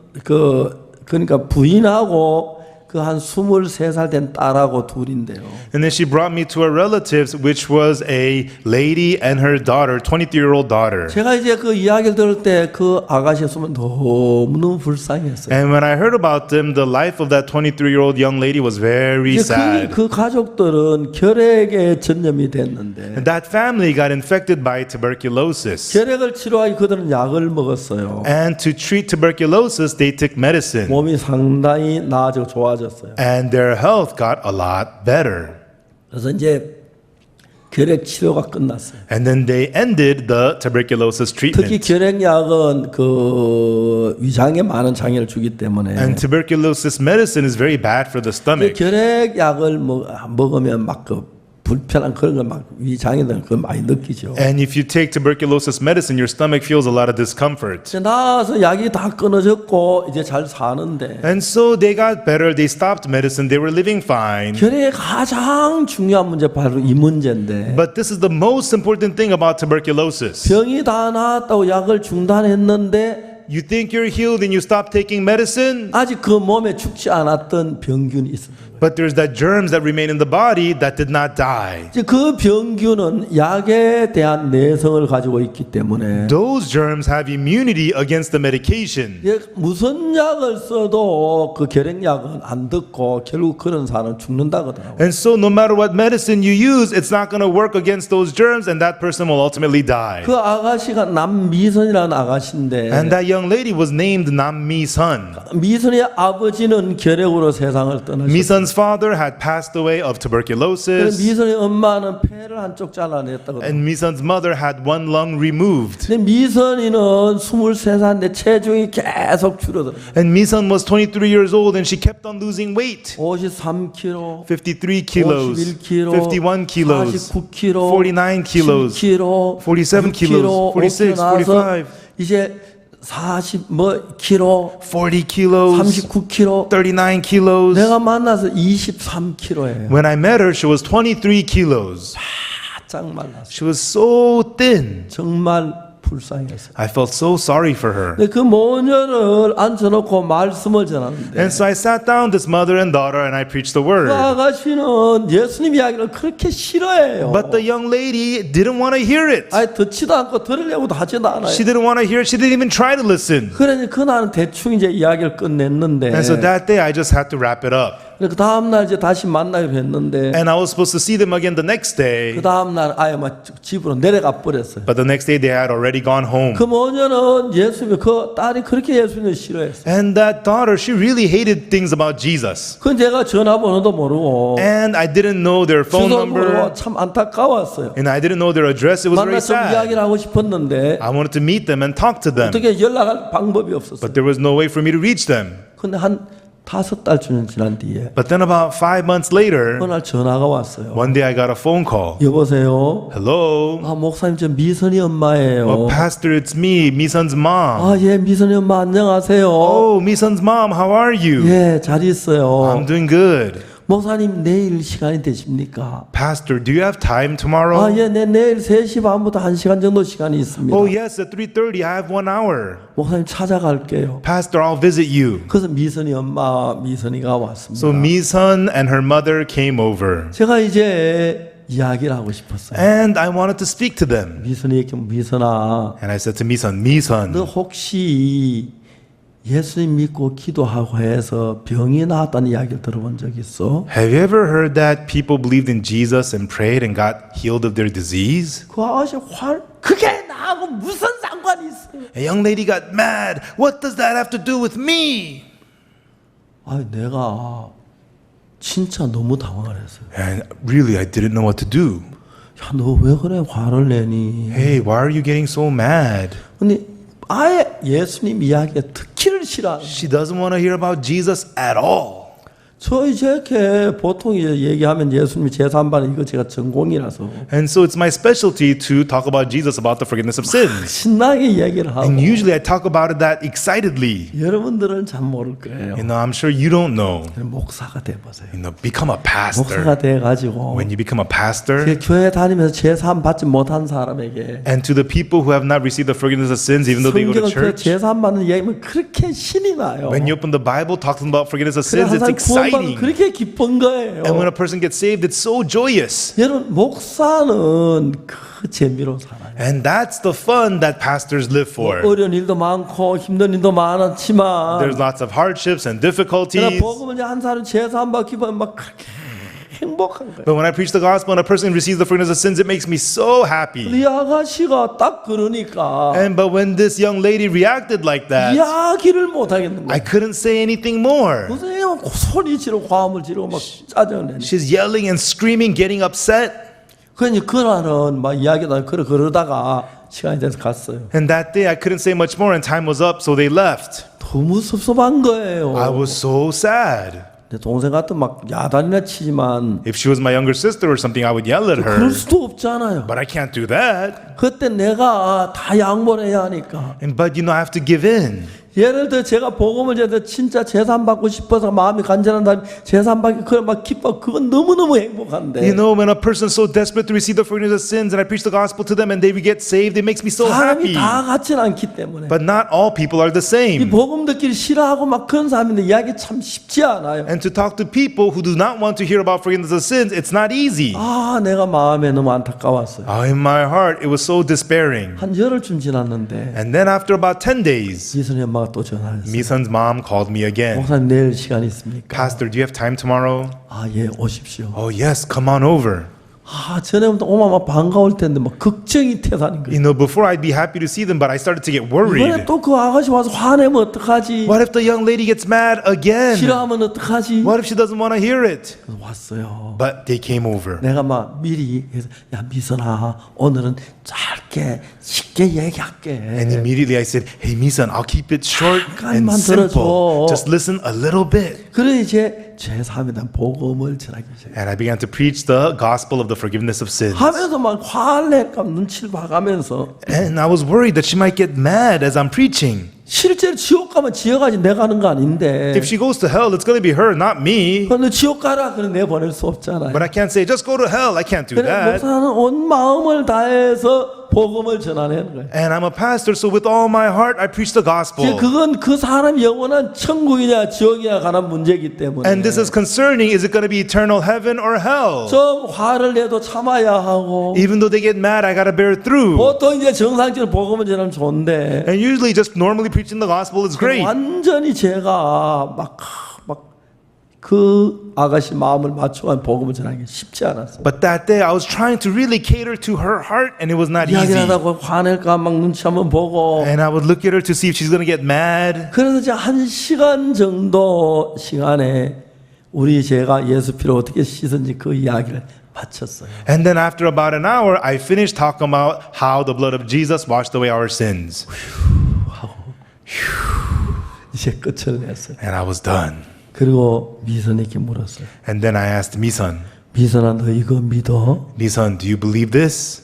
그러니까 부인하고 그 한 23살 된 딸하고 둘인데요. And then she brought me to her relatives, which was a lady and her daughter, 23-year-old daughter. 제가 이제 그 이야기를 들을 때 그 아가씨였으면 너무너무 불쌍했어요. And when I heard about them, the life of that 23-year-old young lady was very 이제 sad. 그 가족들은 결핵에 전염이 됐는데 And that family got infected by tuberculosis. 결핵을 치료하기 그들은 약을 먹었어요. And to treat tuberculosis, they took medicine. 몸이 상당히 나아지고 좋아졌어요. And their health got a lot better. 그래서 이제 결핵 치료가 끝났어요. And then they ended the tuberculosis 특히 treatment. 결핵약은 그 위장에 많은 장애를 주기 때문에 And tuberculosis medicine is very bad for the stomach. 결핵약을 먹으면 막 그 불편한 그런 걸 막 위장에는 그 많이 느끼죠. And if you take tuberculosis medicine, your stomach feels a lot of discomfort. 이제 나와서 약이 다 끊어졌고 이제 잘 사는데 And so they got better. They stopped medicine. They were living fine. 결핵의 가장 중요한 문제 바로 이 문제인데 But this is the most important thing about tuberculosis. 병이 다 나았다고 약을 중단했는데 You think you're healed and you stop taking medicine, 아직 그 몸에 죽지 않았던 병균이 있습니다. but there's that germs that remain in the body that did not die. 이제 그 병균은 약에 대한 내성을 가지고 있기 때문에 Those germs have immunity against the medication. 무슨 약을 써도 그 결핵약은 안 듣고 결국 그런 사람은 죽는다 그러더라고요. And so no matter what medicine you use, it's not going to work against those germs and that person will ultimately die. 그 아가씨가 남미선이라는 아가씨인데 And that young lady was named Nam Mi-sun. 미선의 아버지는 결핵으로 세상을 떠나셨어요. Mi-sun's father had passed away of tuberculosis. 미선의 엄마는 폐를 한쪽 잘라냈다고. And Mi-sun's mother had one lung removed. 근데 미선이는 23살인데 체중이 계속 줄어들어요. And Mi-sun was 23 years old and she kept on losing weight. 53kg, 53 kilos, 51kg, 51 kilos, 49kg, 49 kilos, 7kg, 47 kilos, 46, 45, 이제 40 킬로, 40 kilos, 39kg. 39 kilos. 내가 만나서 23kg예요. When I met her, she was 23 kilos. 바짝 말랐어요. She was so thin. 정말 불쌍했어요. I felt so sorry for her. 근데 그 모녀를 앉혀놓고 말씀을 전하는데 And so I sat down this mother and daughter and I preached the 그 word. 아가씨는 예수님 이야기를 그렇게 싫어해요. But the young lady didn't want to hear it. 아예 듣지도 않고 들으려고도 하지도 않아요. She didn't want to hear it. She didn't even try to listen. 그러니 그날은 대충 이제 이야기를 끝냈는데 And so that day I just had to wrap it up. 그 다음 날 이제 다시 만나기로 했는데 And I was supposed to see them again the next day. 그 다음 날 아예 막 집으로 내려가 버렸어요. But the next day they had already gone home. 그 모녀는 예수님 그 딸이 그렇게 예수님을 싫어했어요. And that daughter, she really hated things about Jesus. 그 제가 전화번호도 모르고 And I didn't know their phone 주소 모르고 number. 참 안타까웠어요. And I didn't know their address. It was very 만나서 sad. 이야기를 하고 싶었는데 I wanted to meet them and talk to them. 어떻게 연락할 방법이 없었어요. But there was no way for me to reach them. 근데 한 5달쯤 지난 뒤에 But then about 5 months later, 어느 날 전화가 왔어요. one day I got a phone call. 여보세요. Hello? 아 목사님 저 미선이 엄마예요. Pastor, it's me, Misun's mom. 아 예 미선이 엄마 안녕하세요. Oh, Misun's mom, how are you? 예 잘 있어요. I'm doing good. 목사님 내일 시간이 되십니까? Pastor, do you have time tomorrow? 아 예 네 내일 3시 반부터 1시간 정도 시간이 있습니다. Oh, yes, at 3:30 I have 1 hour. 목사님 찾아갈게요. Pastor, I'll visit you. 그래서 미선이 엄마 미선이가 왔습니다. So Misun and her mother came over. 제가 이제 이야기를 하고 싶었어요. And I wanted to speak to them. 미선이에게 미선아 And I said to Misun, 너 Misun, 혹시 예수님 믿고 기도하고 해서 병이 나았다는 이야기를 들어본 적 있어? have you ever heard that people believed in Jesus and prayed and got healed of their disease? 그 아저씨 그게 나하고 무슨 상관이 있어요? A young lady got mad. What does that have to do with me? 아 내가 진짜 너무 당황을 했어요. And really, I didn't know what to do. 야 너 왜 그래 화를 내니? Hey, why are you getting so mad? 근데 아예 예수님 이야기에 듣기를 싫어하는 She doesn't want to hear about Jesus at all. 저 이렇게 보통 이제 얘기하면 예수님이 제3반 이거 제가 전공이라서 And so it's my specialty to talk about Jesus, about the forgiveness of sins. 신나게 얘기를 하고 And usually I talk about that excitedly. 여러분들은 잘 모를 거예요. You know, I'm sure you don't know. 목사가 돼보세요. You know, become a pastor. 목사가 돼가지고 When you become a pastor, 그 교회 다니면서 제3 받지 못한 사람에게 and to the people who have not received the forgiveness of sins, even though they go to 성경을 그 church, 제3 받는 얘기면 그렇게 신이 나요. when you open the Bible talking about forgiveness of 그래 sins, it's 항상 구원받으면 exciting. 그렇게 기쁜 거예요. And when a person gets saved, it's so joyous. 여러분 목사는 그 재미로 살아요. And that's the fun that pastors live for. 어려운 일도 많고 힘든 일도 많았지만 There's lots of hardships and 그러나 difficulties. 복음을 이제 한 사람 제3 받기 보면 막 그렇게 행복한 거예요. But when I preach the gospel and a person receives the forgiveness of sins, it makes me so happy. 이 아가씨가 딱 그러니까 But when this young lady reacted like that, 이야기를 못 하겠는 I 거예요. couldn't say anything more. 무슨 소리 지르고 과음을 지르고 막 짜증을 내는. She's yelling and screaming, getting upset. 그러니 그날은 막 이야기다 그러다가 시간이 돼서 갔어요. And that day I couldn't say much more and time was up, so they left. 너무 섭섭한 거예요. I was so sad. 내 동생 같은 막 야단이나 치지만 If she was my younger sister or something, I would yell at her. 그럴 수도 없잖아요. But I can't do that. 그때 내가 다 양보를 해야 하니까. But you know, I have to give in. 예를 들어 제가 복음을 전해서 진짜 재산 받고 싶어서 마음이 간절한 다음에 재산 받기 그걸 막 기뻐 그건 너무너무 행복한데 You know, when a person's so desperate to receive the forgiveness of sins and I preach the gospel to them and they get saved, it makes me so 사람이 happy. 다 같지는 않기 때문에 But not all people are the 이 same. 복음 듣기를 싫어하고 막 그런 사람인데 이야기 참 쉽지 않아요. And to talk to people who do not want to hear about forgiveness of sins, it's not easy. 아 내가 마음에 너무 안타까웠어요. In my heart, it was so despairing. 한 열흘쯤 지났는데 And then after about 10 days, 이선희 엄마가 또 전화했어요. Misun's mom called me again. 목사님 내일 시간 있습니까? Pastor, do you have time tomorrow? 아 예 오십시오. Oh, yes, come on over. 아 전에부터 오면 막 반가울 텐데 막 걱정이 태산인 거예요. You know, before I'd be happy to see them, but I started to get 이번에 worried. 또 그 아가씨 와서 화내면 어떡하지? What if the young lady gets mad again? 싫어하면 어떡하지? What if she doesn't want to hear it? 그래서 왔어요. But they came over. 내가 막 미리 해서 야 미선아 오늘은 짧게 쉽게 얘기할게. And immediately I said, hey, Misun, I'll keep it short and 잠깐만 simple. 들어줘. Just listen a little bit. 그래 이제 제3에 대한 복음을 전하기 시작해. And I began to preach the gospel of the forgiveness of sins. 하면서 막 화를 낼까 눈치를 봐가면서 And I was worried that she might get mad as I'm preaching. 실제로 지옥 가면 지옥까지 내가 가는 거 아닌데. If she goes to hell, it's going to be her, not me. 근데 지옥 가라 그래 내 보낼 수 없잖아요. But I can't say, just go to hell. I can't do 그래 that. 목사는 온 마음을 다해서 복음을 전하는 거예요. And I'm a pastor, so with all my heart, I preach the gospel. 이제 그건 그 사람 영원한 천국이냐 지옥이냐 관한 문제이기 때문에. And this is concerning, is it going to be eternal heaven or hell? 좀 화를 내도 참아야 하고. Even though they get mad, I got to bear through. 보통 이제 정상적으로 복음을 전하면 좋은데 And usually just normally preaching the gospel is great. 완전히 제가 막 그 아가씨 마음을 맞춰간 복음을 전하기 쉽지 않았어요. But that day I was trying to really cater to her heart and it was not easy. 이야기하다가 화낼까 막 눈치 한번 보고 And I would look at her to see if she's going to get mad. 그래서 이제 1시간 정도 시간에 우리 제가 예수 피로 어떻게 씻은지 그 이야기를 마쳤어요. And then after about an hour, I finished talking about how the blood of Jesus washed away our sins. 이제 끝을 냈어요. And I was done. 그리고 미선에게 물었어요. And then I asked Misun, 미선아, 너 이거 믿어? Misun, do you believe this?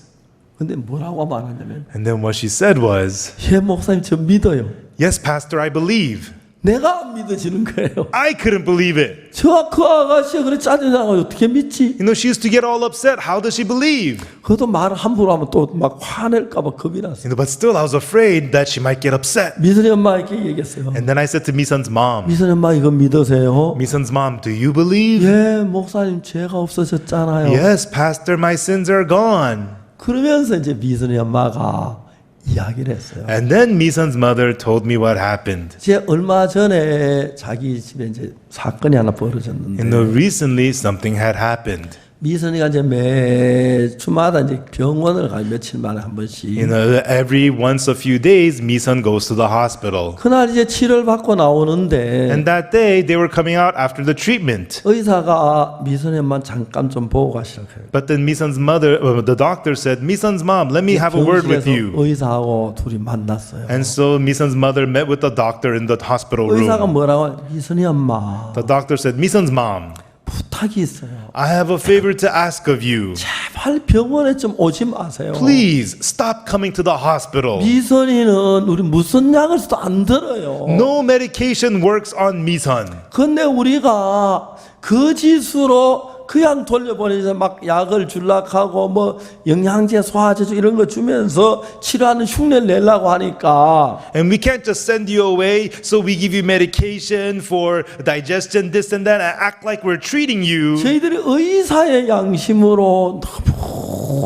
근데 뭐라고 말하냐면, And then what she said was, 예, 목사님, 저 믿어요. yes, Pastor, I believe. 내가 안 믿어지는 거예요. I couldn't believe it. 그 아가씨가 그래 짜증나고 어떻게 믿지? You know, she used to get all upset. How does she believe? 그것도 말 함부로 하면 또 막 화낼까봐 겁이 났어요. You know, but still, I was afraid that she might get upset. 미선이 엄마에게 얘기했어요. And then I said to Misun's mom, 미선이 엄마 이거 믿으세요? Misun's mom, do you believe? 예, 목사님 죄가 없어졌잖아요. Yes, Pastor, my sins are gone. 그러면서 이제 미선이 엄마가 이야기를 했어요. And then Misun's mother told me what happened. 이제 얼마 전에 자기 집에 이제 사건이 하나 벌어졌는데 You know, recently something had happened. 미선이가 이제 매 주마다 이제 병원을 가요. 며칠 만에 한 번씩. You know, every once a few days, Misun goes to the hospital. 그날 이제 치료를 받고 나오는데 And that day, they were coming out after the treatment. 의사가 미선이 엄마 잠깐 좀 보고 가시라고 해요. But then Misun's mother, the doctor said, Misun's mom, let me have a word with 병실에서 you. 의사하고 둘이 만났어요. And so Misun's mother met with the doctor in the hospital 의사가 room. 뭐라고 미선이 엄마 The doctor said, Misun's mom, 부탁이 있어요. I have a favor to ask of you. 제발 병원에 좀 오지 마세요. Please stop coming to the hospital. 미선이는 우리 무슨 약을 써도 안 들어요. No medication works on Misun. 근데 우리가 거짓으로 그냥 돌려보내서 막 약을 줄락 하고 뭐 영양제, 소화제 이런 거 주면서 치료하는 흉내를 내려고 하니까 And we can't just send you away, so we give you medication for digestion, this and that, and act like we're treating you. 저희들이 의사의 양심으로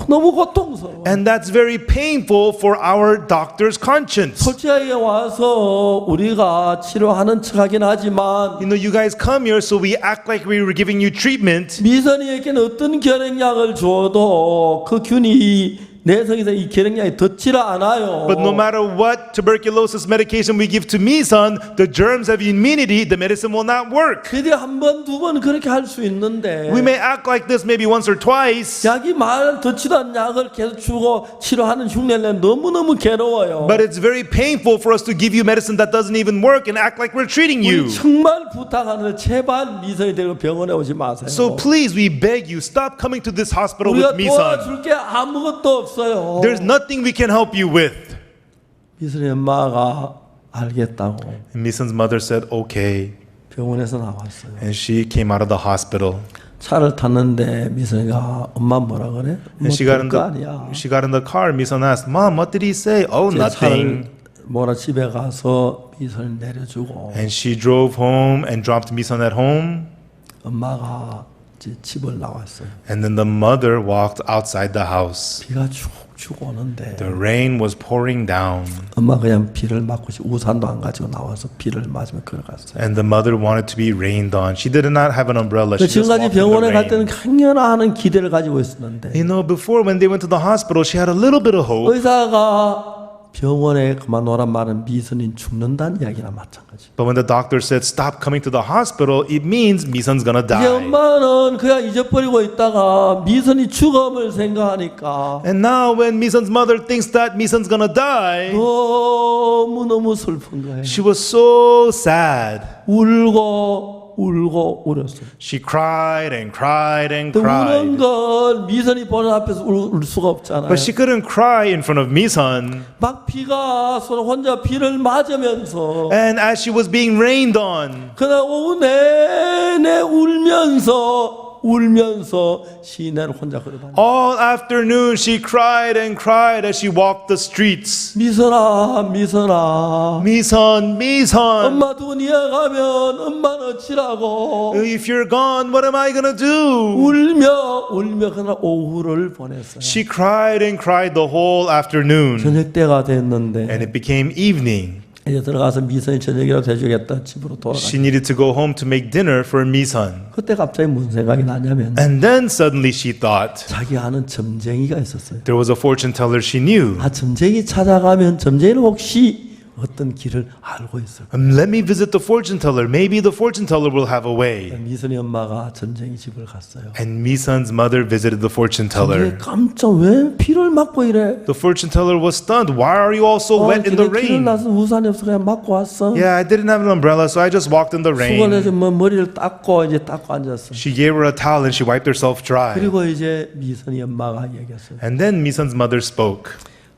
너무 고통스러워. And that's very painful for our doctor's conscience. 솔직하게 와서 우리가 치료하는 척하긴 하지만 You know, you guys come here, so we act like we were giving you treatment. 미선이에게는 어떤 결핵약을 줘도 그 균이 내성에서 이 결핵약이 덧지를 않아요. But no matter what tuberculosis medication we give to Misun, the germs have immunity, the medicine will not work. 그들이 한 번, 두 번 그렇게 할 수 있는데 We may act like this maybe once or twice, 자기 말 덧지도 않는 약을 계속 주고 치료하는 흉내를 너무너무 괴로워요. but it's very painful for us to give you medicine that doesn't even work and act like we're treating you. 우리 정말 부탁하는데 제발 미선이 되고 병원에 오지 마세요. So please, we beg you, stop coming to this hospital 우리가 with Misun. 도와줄 게 아무것도 없어요. There's nothing we can help you with. 미선이 엄마가 알겠다고 And Misun's mother said, okay. 병원에서 나왔어요. And she came out of the hospital. 차를 탔는데 미선이가 엄마 뭐라 그래? And she got 별거 아니야. in the car. Misun asked, Mom, what did he say? Oh, 제 nothing. 차를 몰아 집에 가서 미선을 내려주고 And she drove home and dropped Misun at home. 엄마가 이제 집을 나왔어요. And then the mother walked outside the house. 비가 축축 오는데 The rain was pouring down. 엄마 그냥 비를 맞고 우산도 안 가지고 나와서 비를 맞으며 걸어갔어요. And the mother wanted to be rained on. She did not have an umbrella. She just 지금까지 walked in the 병원에 갈 때는 rain. 강렬한 기대를 가지고 있었는데 You know, before when they went to the hospital, she had a little bit of hope. 의사가 병원에 그만 오란 말은 미선이 죽는다는 이야기나 마찬가지. But when the doctor said, stop coming to the hospital, it means Misun's gonna 이제 die. 엄마는 그냥 잊어버리고 있다가 미선이 죽음을 생각하니까 And now when Misun's mother thinks that Misun's gonna die, 너무너무 슬픈 거예요. she was so sad. 울고 울었어요. She cried and cried and 또 우는 cried. 건 미선이 보는 앞에서 울 수가 없잖아요. But she couldn't cry in front of Misun. 막 비가 서로 혼자 비를 맞으면서 And as she was being rained on, 그날 오후 내내 울면서 시내를 혼자 걸어다녔어요. all afternoon she cried and cried as she walked the streets. 미선아 Misun, Misun, 엄마 두고 니가 가면 엄마는 어찌라고 if you're gone, what am I gonna do? 울며 그날 오후를 보냈어요. She cried and cried the whole afternoon. 저녁 때가 됐는데 And it became evening. 이제 들어가서 미선이 저녁이라도 해주겠다 집으로 돌아가. She needed to go home to make dinner for Misun. 그때 갑자기 무슨 생각이 나냐면 And then suddenly she thought 자기 아는 점쟁이가 있었어요. there was a fortune teller she knew. 점쟁이 찾아가면 점쟁이는 혹시 어떤 길을 알고 있을 거예요. Let me visit the fortune teller. Maybe the fortune teller will have a way. 미선이 엄마가 점쟁이 집을 갔어요. And Misun's mother visited the fortune 점쟁이 teller. 깜짝 왜 비를 맞고 이래? The fortune teller was stunned. Why are you all so wet in the 길을 rain? 나서 우산이 없어 그냥 맞고 왔어. Yeah, I didn't have an umbrella, so I just walked in the rain. 수건에서 뭐 머리를 닦고 이제 닦고 앉았어. She gave her a towel and she wiped herself dry. 그리고 이제 미선이 엄마가 얘기했어요. And then Misun's mother spoke.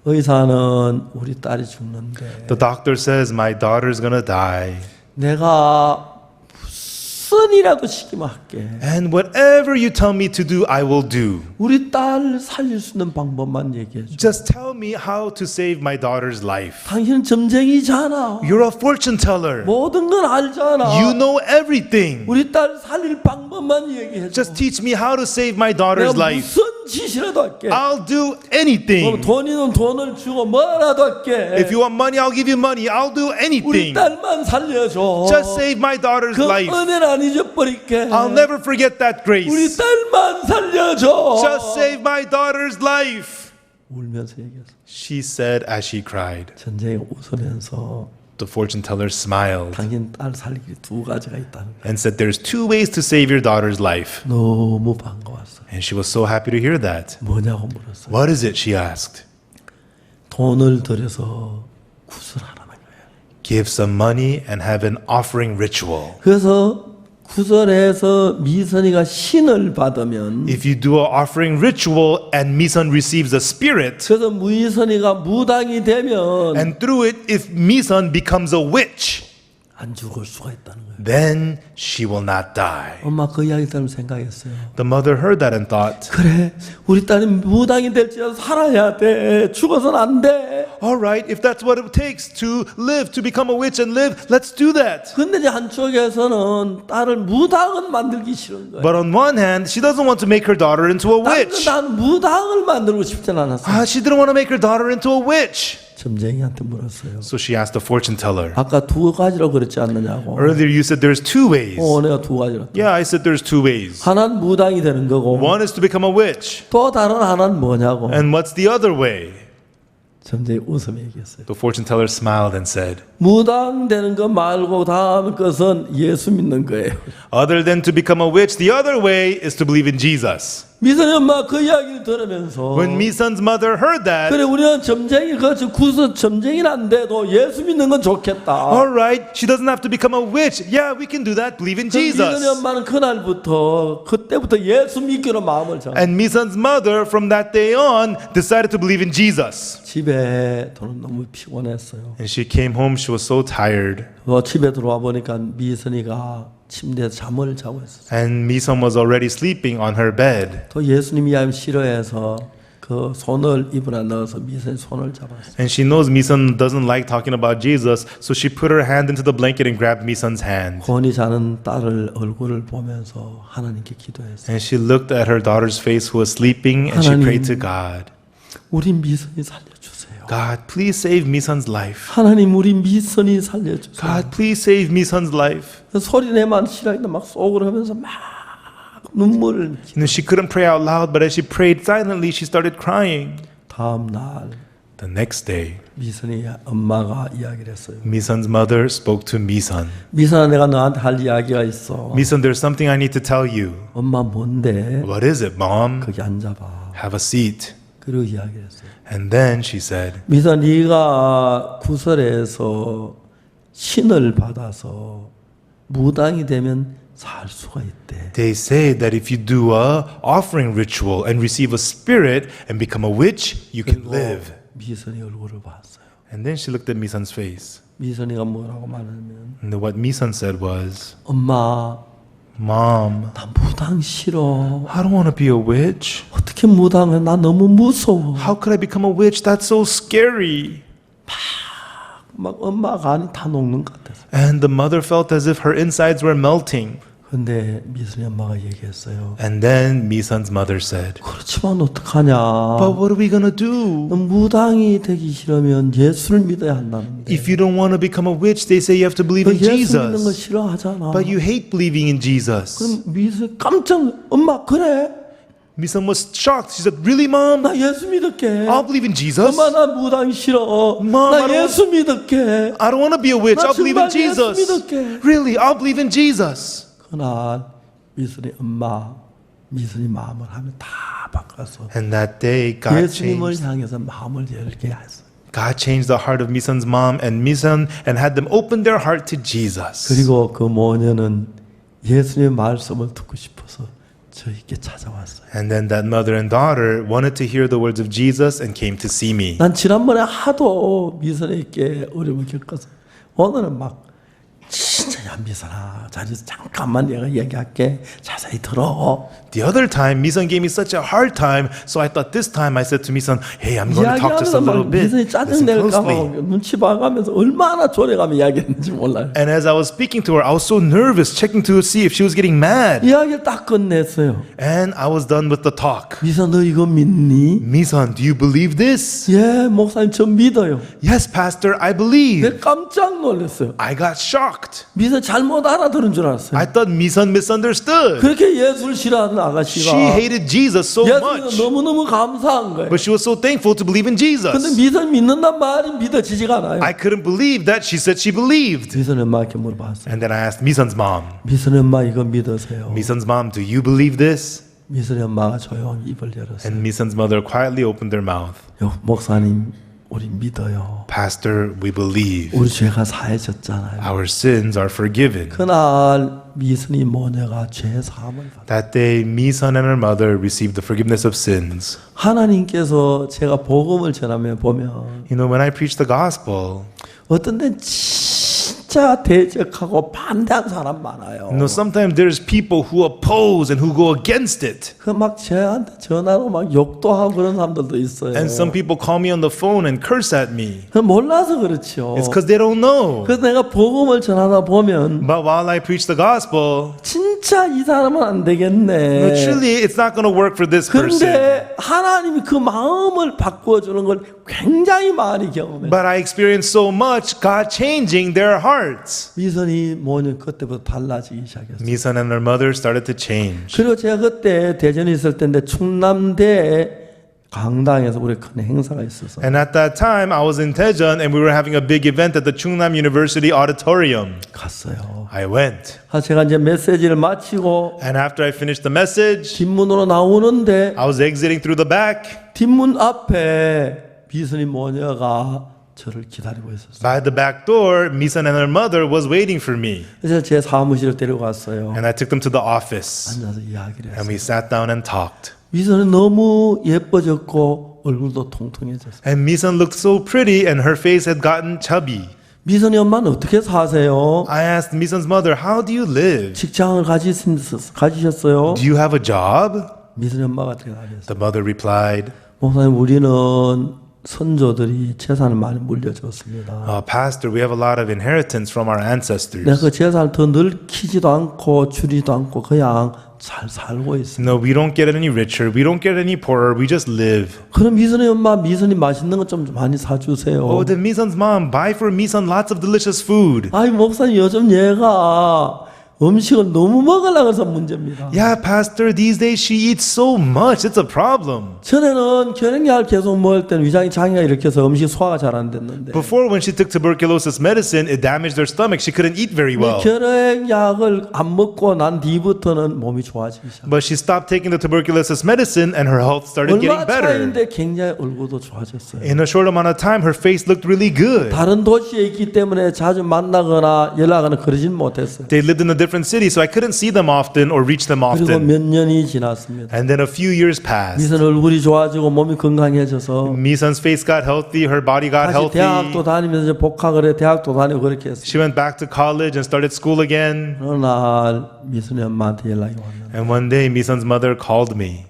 의사는 우리 딸이 죽는데 The doctor says, my daughter's gonna die. 내가 무슨 일이라도 시키면 할게. And whatever you tell me to do, I will do. 우리 딸 살릴 수 있는 방법만 얘기해 줘. Just tell me how to save my daughter's life. 당신은 점쟁이잖아. You're a fortune teller. 모든 건 알잖아. You know everything. 우리 딸 살릴 방법만 얘기해 줘. Just teach me how to save my 내가 daughter's life. 무슨 짓이라도 할게. I'll do 뭐 anything. 돈이면 돈을 주고 뭐라도 할게. If you want money, I'll give you money. I'll do 우리 anything. 딸만 살려줘. Just save my daughter's 그 life. 은혜를 안 잊어버릴게. I'll never forget that 우리 grace. 딸만 살려줘. Just save my daughter's life. 울면서 얘기했어. She said as she cried. 전쟁이 웃으면서 The fortune teller smiled 당신 딸 살리기 두 가지가 있다는 거야. and said, there's two ways to save your daughter's life. 너무 반가웠어. And she was so happy to hear that. 뭐냐고 물었어. What is it? She asked. 돈을 들여서 구슬하라는 거예요. Give some money and have an offering ritual. 그래서 구슬해서 미선이가 신을 받으면 If you do an offering ritual and Misun receives a spirit, 그래서 미선이가 무당이 되면 and through it, if Misun becomes a witch, 안 죽을 수가 있다는 거예요. then she will not die. 엄마 그 이야기 들으면 생각했어요. The mother heard that and thought, 그래, 우리 딸이 무당이 될지라도 살아야 돼. 죽어서는 안 돼. all right, if that's what it takes to live, to become a witch and live, let's do that. 근데 이제 한쪽에서는 딸을 무당은 만들기 싫은 거예요. But on one hand, she doesn't want to make her daughter into a witch. 난 무당을 만들고 싶진 않았어. She didn't want to make her daughter into a witch. 점쟁이한테 물었어요. So she asked the fortune teller. 아까 두 가지로 그랬지 않느냐고. Earlier you said there's two ways. 내가 두 가지로. Yeah, I said there's two ways. 하나는 무당이 되는 거고 One is to become a witch. 또 다른 하나는 뭐냐고. And what's the other way? 점쟁이 웃으며 얘기했어요. The fortune teller smiled and said, 무당 되는 거 말고 다음 것은 예수 믿는 거예요. other than to become a witch, the other way is to believe in Jesus. 미선이 엄마 그 이야기를 들으면서 When Misun's mother heard that, 그래 우리는 점쟁이 구슬 점쟁이란데도 예수 믿는 건 좋겠다. all right, she doesn't have to become a witch. Yeah, we can do that. Believe in 미선이 Jesus. 엄마는 그때부터 예수 믿기로 마음을 잡아. And Misun's mother, from that day on, decided to believe in Jesus. 집에 저는 너무 피곤했어요. And she came home, she was so tired. 집에 들어와 보니까 미선이가 침대에서 잠을 자고 있었어요. And Misun was already sleeping on her bed. 또 예수님 이야기 싫어해서 그 손을 입으로 넣어서 미선이 손을 잡았어요. And she knows Misun doesn't like talking about Jesus, so she put her hand into the blanket and grabbed Misun's hand. 곤히 자는 딸을 얼굴을 보면서 하나님께 기도했어요. And she looked at her daughter's face who was sleeping and she prayed to God. 우리 미선이 살려주세요. God, please save Misun's life. 하나님 우리 미선이 살려주세요. God, please save Misun's life. 소리 내면 싫어하는데 막 속으로 하면서 막 눈물을. And she couldn't pray out loud, but as she prayed silently, she started crying. 다음 날 The next day, 미선이 엄마가 이야기를 했어요. Misun's mother spoke to Misun. 미선아 내가 너한테 할 이야기가 있어. Misun, there's something I need to tell you. 엄마 뭔데? What is it, Mom? 거기 앉아봐. Have a seat. 그리고 이야기를 했어요. And then she said, 미선아 네가 구설에서 신을 받아서 무당이 되면 살 수가 있대. they say that if you do a offering ritual and receive a spirit and become a witch, you can live. 미선이 얼굴을 봤어요. And then she looked at Misun's face. 미선이가 뭐라고 말하면 And what Misun said was, 엄마 Mom, 나 무당 싫어. I don't want to be a witch. 어떻게 무당해? 나 너무 무서워. How could I become a witch? That's so scary. 막 엄마가 안이 다 녹는 것 같았어. And the mother felt as if her insides were melting. 근데 미선이 엄마가 얘기했어요. And then Misun's mother said, 그렇지만 어떡하냐? but what are we going to do? 너 무당이 되기 싫으면 예수를 믿어야 한다는데. If you don't want to become a witch, they say you have to believe 너 in 예수 믿는 거 Jesus. 싫어하잖아. But you hate believing in Jesus. 그럼 미선이 깜짝 엄마 그래? Misun was shocked. She said, "Really, mom? 나 예수 믿을게. I'll believe in Jesus. 엄마 나 무당 싫어. Mom, I 나 don't 예수 믿을게. I don't want to be a witch. 나 I'll believe in 정말 예수 Jesus. 믿을게. Really, I'll believe in Jesus." 그날 미순이 엄마 미순이 마음을 하면 다 바꿔서 And that day, God 예수님을 changed. 향해서 마음을 열게 했어요. God changed the heart of Misun's mom and Misun and had them open their heart to Jesus. 그리고 그 모녀는 예수님의 말씀을 듣고 싶어서 저에게 찾아왔어요. And then that mother and daughter wanted to hear the words of Jesus and came to see me. 난 지난번에 하도 미선에게 어려움을 겪어서 오늘은 막 진짜 야 미선아 자리에서 잠깐만 내가 얘기할게 자세히 들어. The other time, Misun gave me such a hard time, so I thought this time I said to Misun, "Hey, I'm going to talk just a 이야기하면서 little 막 bit. 미선이 Listen 짜증낼까 봐 closely." 눈치 봐가면서 얼마나 조려가며 이야기했는지 몰라요. And as I was speaking to her, I was so nervous, checking to see if she was getting mad. 이야기를 딱 끝냈어요. And I was done with the talk. 미선 너 이거 믿니? Misun, do you believe this? 예 목사님 저 믿어요. Yes, Pastor, I believe. 내가 깜짝 놀랐어요. I got shocked. 미선 잘못 알아들은 줄 알았어요. I thought Misun misunderstood. 그렇게 예수를 싫어하는 She 아가씨가 hated Jesus so 예수님은 much. 너무너무 감사한 거예요. But she was so thankful to believe in 근데 Jesus. 미선 믿는단 말이 믿어지지가 않아요. I couldn't believe that she said she believed. 미선 엄마한테 물어봤어요. And then I asked Misun's mom, 미선 엄마 이거 믿으세요? Misun's mom, do you believe this? 미선 엄마가 조용히 입을 열었어요. And Misun's mother quietly opened their mouth. 목사님 우리 믿어요. Pastor, we believe. 우리 죄가 사해졌잖아요. Our sins are forgiven. 그날 미선이 모녀가 죄 사함을 받았어요. That day, Misun and her mother received the forgiveness of sins. 하나님께서 제가 복음을 전하면 보면 You know, when I preach the gospel, 어떤 데는 진짜 대적하고 반대하는 사람 많아요. you know, sometimes there's people who oppose and who go against it. 그 막 저한테 전화로 막 욕도 하고 그런 사람들도 있어요. And some people call me on the phone and curse at me. 그 몰라서 그렇죠. It's because they don't know. 그래서 내가 복음을 전하다 보면 But while I preach the gospel, 진짜 이 사람은 안 no, 되겠네. truly, it's not going to work for this person. 그런데 하나님이 그 마음을 바꾸어 주는 걸 굉장히 많이 경험해요. But I experienced so much God changing their hearts. 미선이 모녀 그때부터 달라지기 시작했어요. Misun and her mother started to change. 그리고 제가 그때 대전에 있을 때인데 충남대 강당에서 우리 큰 행사가 있어서 And at that time, I was in Daejeon and we were having a big event at the Chungnam University Auditorium. 갔어요. I went. 제가 이제 메시지를 마치고 And after I finished the message, 뒷문으로 나오는데 I was exiting through the back. 뒷문 앞에 미선이 모녀가 저를 기다리고 있었어요. By the back door, Misun and her mother was waiting for me. 그래서 제 사무실을 데려갔어요. And I took them to the office. 앉아서 이야기를 And 했어요. we sat down and talked. 미선은 너무 예뻐졌고 얼굴도 통통해졌어요. And Misun looked so pretty and her face had gotten chubby. 미선이 엄마는 어떻게 사세요? I asked Misun's mother, how do you live? 직장을 가지셨어요? Do you have a job? 미선이 엄마가 대답했어요. The mother replied, 목사님 우리는 선조들이 재산을 많이 물려줬습니다. Pastor, we have a lot of inheritance from our 내가 ancestors. 그 재산을 더 넓히지도 않고 줄이지도 않고 그냥 잘 살고 있어요. No, we don't get any richer. We don't get any poorer. We just live. 그럼 미선이 엄마, 미선이 맛있는 거 좀 많이 사주세요. Oh, then Misun's mom, buy for Misun lots of delicious food. 아이 목사님 요즘 얘가 음식을 너무 먹으려고 해서 문제입니다. Yeah, Pastor, these days she eats so much. It's a problem. 전에는 결핵약 계속 먹을 때는 위장이 장애가 일으켜서 음식 소화가 잘 안 됐는데 Before, when she took tuberculosis medicine, it damaged her stomach. She couldn't eat very well. 결핵약을 안 먹고 난 뒤부터는 몸이 좋아지기 시작. But she stopped taking the tuberculosis medicine and her health started 얼마 getting better. 차이인데 굉장히 얼굴도 좋아졌어요. In a short amount of time, her face looked really good. 다른 도시에 있기 때문에 자주 만나거나 연락하거나 그러진 못했어요. They lived in a different city, so I couldn't see them often or reach them 그리고 often. 몇 년이 지났습니다. And then a few years passed. 미선 얼굴이 좋아지고 몸이 건강해져서 Misun's face got healthy, her body got 다시 healthy. 대학도 다니면서 이제 복학을 해 대학도 다니고 그렇게 했어요. She went back to college and started school again. 어느 날 미선이 엄마한테 연락이 왔는데 And one day, Misun's mother called me.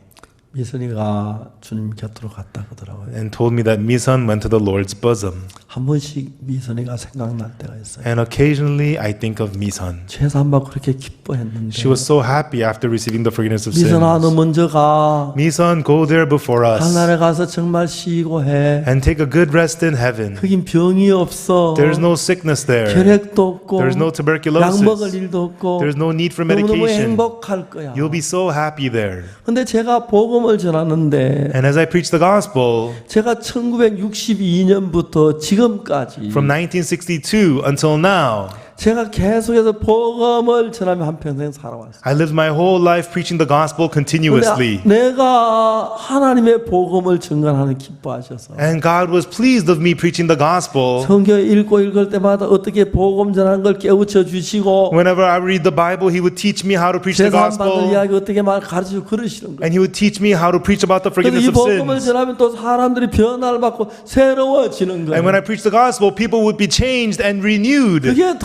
미선이가 주님 곁으로 갔다 그러더라고요. and told me that Misun went to the Lord's bosom. 한 번씩 미선이가 생각날 때가 있어요. And occasionally I think of Misun. 죄사함 받고 그렇게 기뻐했는데 She was so happy after receiving the forgiveness of 미선아 너 sins. 먼저 가. Misun, go there before us 하늘에 가서 정말 쉬고 해. and take a good rest in heaven. 거긴 병이 없어. There's no sickness there. 혈액도 없고 There's no 약 tuberculosis. 먹을 일도 없고 There's no need for 너무너무 medication. 행복할 거야. You'll be so happy there. 근데 제가 복음을 전하는데 And as I preach the gospel, 제가 1962년부터 지금까지 from 1962 until now, 제가 계속해서 복음을 전하며 한평생 살아왔어요. I lived my whole life preaching the gospel continuously. 근데 내가 하나님의 복음을 증거하는 기뻐하셔서 And God was pleased of me preaching the gospel. 성경 읽을 때마다 어떻게 복음 전하는 걸 깨우쳐 주시고 Whenever I read the Bible, He would teach me how to preach the 세상 받을 gospel. 이야기 어떻게 말 가르치고 그러시는 거예요. And He would teach me how to preach about the 그래서 forgiveness 이 of 복음을 sins. 전하면 또 사람들이 변화를 받고 새로워지는 And when 거예요. I preached the gospel, people would be changed and renewed. 그게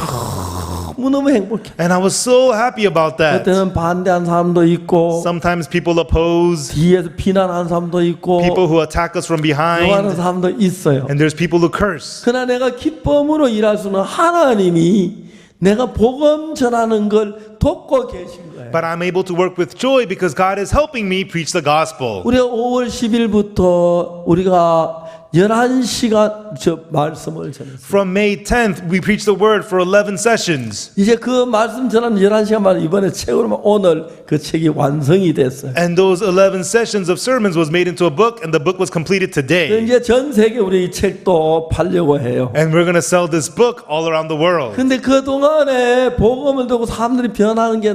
너무너무 행복해. And I was so happy about that. 그때는 반대한 사람도 있고 Sometimes people oppose, 뒤에서 비난하는 사람도 있고 people who attack us from 욕하는 behind, 사람도 있어요. and there's people who curse. 그러나 내가 기쁨으로 일할 수는 하나님이 내가 복음 전하는 걸 돕고 계신 거예요. But I'm able to work with joy because God is helping me preach the gospel. 우리가 5월 10일부터 우리가 11시간 저 말씀을 전했어요. From May 10th, we preached the word for 11 sessions. 이제 그 말씀 전하는 11시간만 이번에 책으로 오늘 그 책이 완성이 됐어요. And those 11 sessions of sermons was made into a book, and the book was completed today. 이제 전 세계 우리 이 책도 팔려고 해요. And we're going to sell this book all around the world. 근데 그 동안에 복음을 듣고 사람들이 변하는 게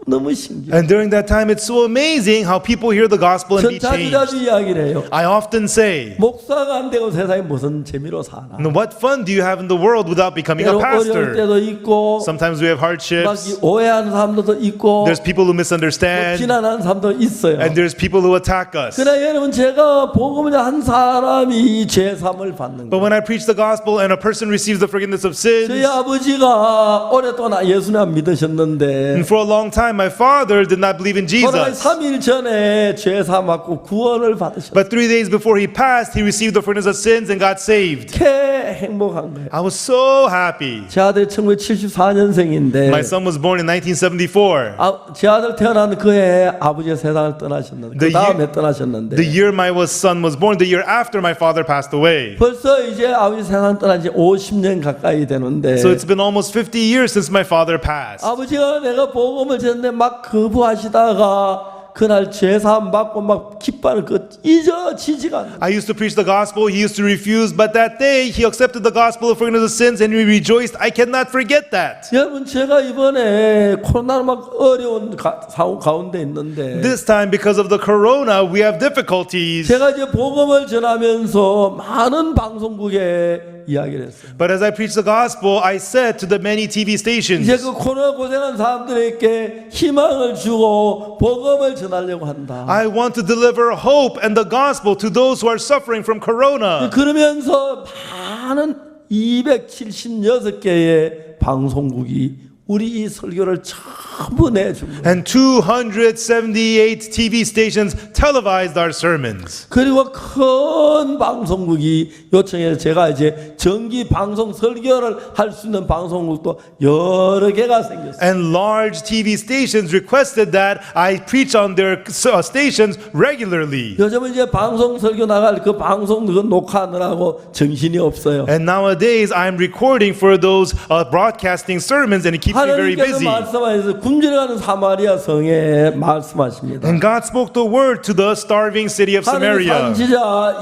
너무 신기해요. And during that time, it's so amazing how people hear the gospel and 전 be changed. 자주자주 이야기를 해요. I often say, 목사가 안 되고 세상에 무슨 재미로 사나. what fun do you have in the world without becoming a 때로 어려울 pastor? 때도 있고 Sometimes we have 막 hardships. 오해하는 사람들도 있고 There's people who misunderstand, 비난하는 사람도 있어요. and there's people who attack us. 그러나 여러분 제가 복음을 한 사람이 죄사함을 받는 But 거예요. when I preach the gospel and a person receives the forgiveness of sins, 저희 아버지가 오랫동안 예수님 안 믿으셨는데 and for a long time my father did not believe in 돌아가기 Jesus. 3일 전에 죄사함 받고 구원을 받으셨어요. But 3 days before he passed, he received the forgiveness of sins and got saved. 이렇게 행복한 거예요. I was so happy. 제 아들이 1974년생인데 My son was born in 1974. 제 아들 태어난 그 해에 아버지가 세상을 떠나셨는데 그 The 다음에 year- 떠나셨는데 The year my son was born, the year after my father passed away. 벌써 이제 아버지 세상 떠난 지 50년 가까이 되는데 So it's been almost 50 years since my father passed. 아버지가 내가 복음을 전했는데 막 거부하시다가 그날 죄사함 받고 막 기뻐하는 그 잊어지지가 않는 I used to preach the gospel, he used to refuse, but that day he accepted the gospel of forgiveness of sins and we rejoiced. I cannot forget that. 여러분 제가 이번에 코로나로 막 어려운 상황 가운데 있는데 This time, because of the corona, we have difficulties. 제가 이제 복음을 전하면서 많은 방송국에 이야기를 했어요. But as I preached the gospel, I said to the many TV stations, 이제 그 코로나 고생한 사람들에게 희망을 주고 복음을 전하려고 한다. I want to deliver hope and the gospel to those who are suffering from corona. 그러면서 많은 276개의 방송국이 우리 이 설교를 전부 내준 거예요. And 278 TV stations televised our sermons. 그리고 큰 방송국이 요청해서 제가 이제 정기 방송 설교를 할 수 있는 방송국도 여러 개가 생겼어요. And large TV stations requested that I preach on their stations regularly. 요즘은 이제 방송 설교 나갈 그 방송 그 녹화하느라고 정신이 없어요. And nowadays I'm recording for those broadcasting sermons and it keeps me very 하나님께서 busy. 말씀하셔서 굶주려가는 사마리아 성에 말씀하십니다. And God spoke the word to the starving city of 하나님 Samaria. 선지자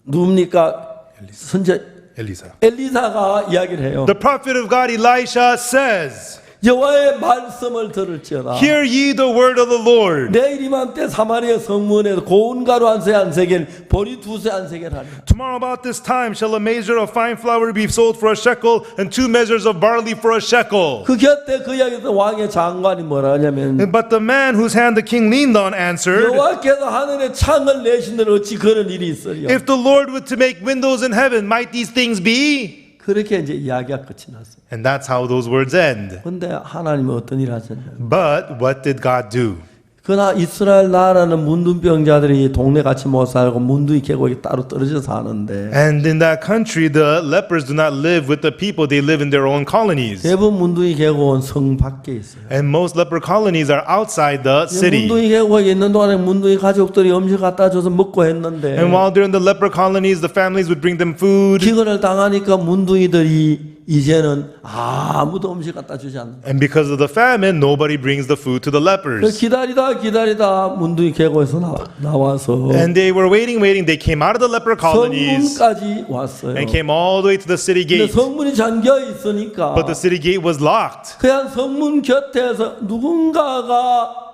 누굽니까? 선지자 Elisa. 엘리사가 이야기를 해요. The prophet of God Elisha says, 여호와의 말씀을 들을지어다. Hear ye the word of the Lord. 내일 이맘때 사마리아 성문에서 고운 가루 한 세겔, 보리 두 세 한 세겔 하리라. Tomorrow about this time shall a measure of fine flour be sold for a shekel, and 2 measures of barley for a shekel. 그 곁에 그 이야기에서 왕의 장관이 뭐라 하냐면 But the man whose hand the king leaned on answered, 여호와께서 하늘에 창을 내신들 어찌 그런 일이 있으리요. If the Lord were to make windows in heaven, might these things be? 그렇게 이제 이야기가 끝이 났어요. And that's how those words end. 근데 하나님은 어떤 일을 하셨냐? But what did God do? 그러나 이스라엘 나라는 문둥병자들이 동네 같이 못 살고 문둥이 계곡이 따로 떨어져 사는데 And in that country, the lepers do not live with the people, they live in their own colonies. 대부분 문둥이 계곡은 성 밖에 있어요. And most leper colonies are outside the city. 문둥이 계곡에 있는 동안에 문둥이 가족들이 음식 갖다 줘서 먹고 했는데 And while they're in the leper colonies, the families would bring them food. 기근을 당하니까 문둥이들이 이제는 아무도 음식 갖다 주지 않는다. And because of the famine, nobody brings the food to the lepers. 기다리다 문둥이 계곡에서 나와서 And they were waiting. They came out of the leper colonies 성문까지 왔어요. and came all the way to the city 근데 gate. 성문이 잠겨 있으니까 But the city gate was locked. 그냥 성문 곁에서 누군가가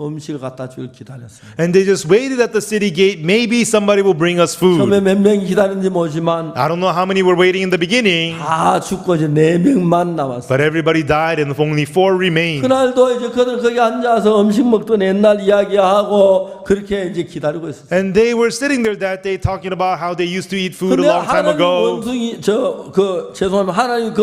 음식을 갖다 주길 기다렸어요. And they just waited at the city gate. Maybe somebody will bring us 처음에 food. 몇 명이 기다렸는지 모르지만 I don't know how many were waiting in the beginning, 다 죽고 이제 4명만 남았어요. but everybody died and only 4 remained. 그날도 이제 그들 거기 앉아서 음식 먹던 옛날 이야기하고 그렇게 이제 기다리고 있었어요. And they were sitting there that day talking about how they used to eat food a 근데 long time 하나님 ago. 원숭이 죄송합니다. 하나님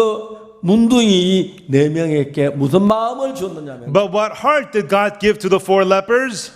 문둥이 4명에게 무슨 마음을 줬느냐면 But what heart did God give to the 4 lepers?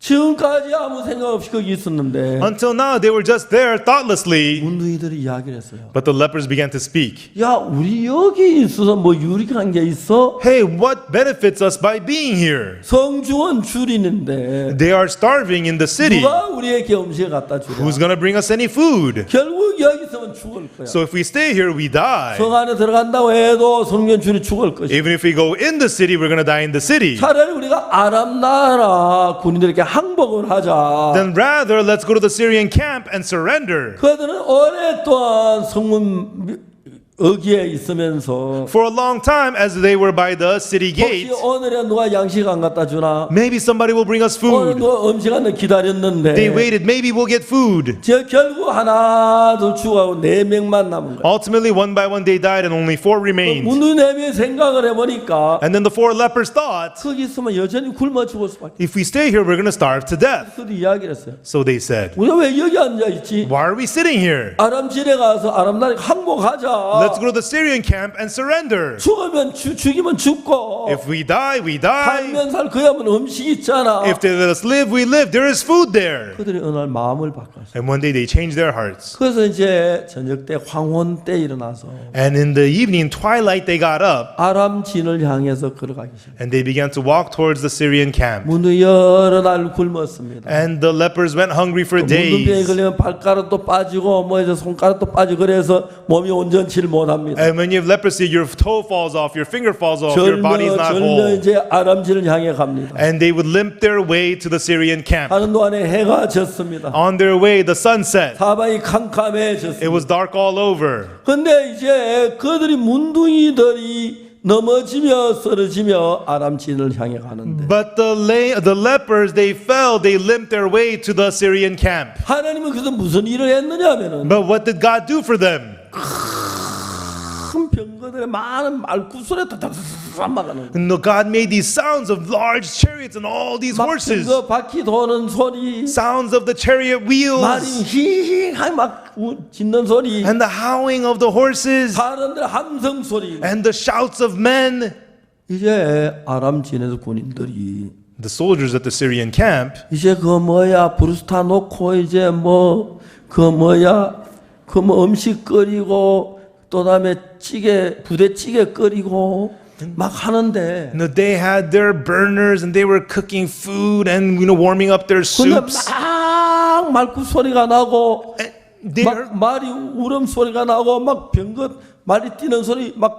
지금까지 아무 생각 없이 거기 있었는데 Until now, they were just there thoughtlessly. 문둥이들이 이야기를 했어요. But the lepers began to speak. 야, 우리 여기 있어서 뭐 유익한 게 있어? Hey, what benefits us by being here? 성중은 줄이는데 They are starving in the city. 누가 우리에게 음식을 갖다 주랴? Who's gonna bring us any food? 결국 여기 있으면 죽을 거야. So if we stay here, we die. 성 안에 들어간다고 해도 성전주는 죽을 것이야. Even if we go in the city, we're gonna die in the city. 차라리 우리가 아람 나라 군인들에게 항복을 하자. Then rather, let's go to the Syrian camp and surrender. 그들은 오랫동안 성문 어기에 있으면서 For a long time, as they were by the city 혹시 gate, 오늘에 누가 양식 안 갖다 주나? maybe somebody will bring us 오늘 food. 누가 음식 안 기다렸는데 They waited, maybe we'll get food. 저 결국 하나 둘 죽어가고 4명만 남은 거야. Ultimately, one by one, they died and only 4 remained. 문둥이 4명이 생각을 해보니까 And then the 4 lepers thought, 거기 있으면 여전히 굶어 죽을 수밖에. if we stay here, we're gonna starve to death. 그들이 이야기를 했어요. So they said, 우리가 왜 여기 앉아 있지? why are we sitting here? 아람 지대 가서 아람 나라에 항복하자. Let's go to the Syrian camp and surrender. 죽으면 죽이면 죽고 If we die, we die. 살면 살 그야면 음식 있잖아. If they let us live, we live. There is food there. 그들이 어느 날 마음을 바꿨어요. And one day they changed their hearts. 그래서 이제 저녁 때 황혼 때 일어나서 And in the evening, twilight, they got up 아람 진을 향해서 걸어가기 시작. and they began to walk towards the Syrian camp. 문둥이 여러 날 굶었습니다. And the lepers went hungry for 문둥병에 days. 걸리면 발가락도 빠지고 뭐 이제 손가락도 빠지고 그래서 몸이 온전치를 못합니다. And when you have leprosy, your toe falls off, your finger falls off, your body's not 절며 whole. 이제 아람진을 향해 갑니다. And they would limp their way to the Syrian camp. 가는 동안에 해가 졌습니다. On their way, the sun set. 사방이 It 캄캄해졌습니다. was dark all over. 근데 이제 그들이 문둥이들이 넘어지며 쓰러지며 아람진을 향해 가는데 But the lepers, they fell, they limped their way to the Syrian camp. 하나님은 그래서 무슨 일을 했느냐면은 But what did God do for them? 큰 병거들의 많은 말구슬에 막아는 No, God made these sounds of large chariots and all these 막 horses. 병거 바퀴 도는 소리 Sounds of the chariot 말이 wheels 힝 막 짖는 소리 and the howling of the horses 사람들 함성 소리 and the shouts of men. 이제 아람진에서 군인들이 The soldiers at the Syrian camp, 이제 그 뭐야 브루스타 놓고 이제 뭐 그 뭐야 그 뭐 음식 끓이고 또 다음에 부대찌개 끓이고 막 하는데 they had their burners and they were cooking food and warming up their 근데 soups. 막 말구 소리가 나고 They heard, 막 말이 울음 소리가 나고 막 병거 말이 뛰는 소리 막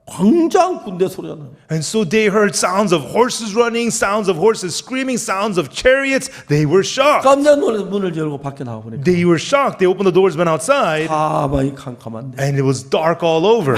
광장 군대 소리가 나. and so they heard sounds of horses running, sounds of horses screaming, sounds of chariots. They were shocked. 깜짝 놀라서 문을 열고 밖에 나와보니까 They were shocked. They opened the doors, went outside, 가만히 캄캄한데 and it was dark all over.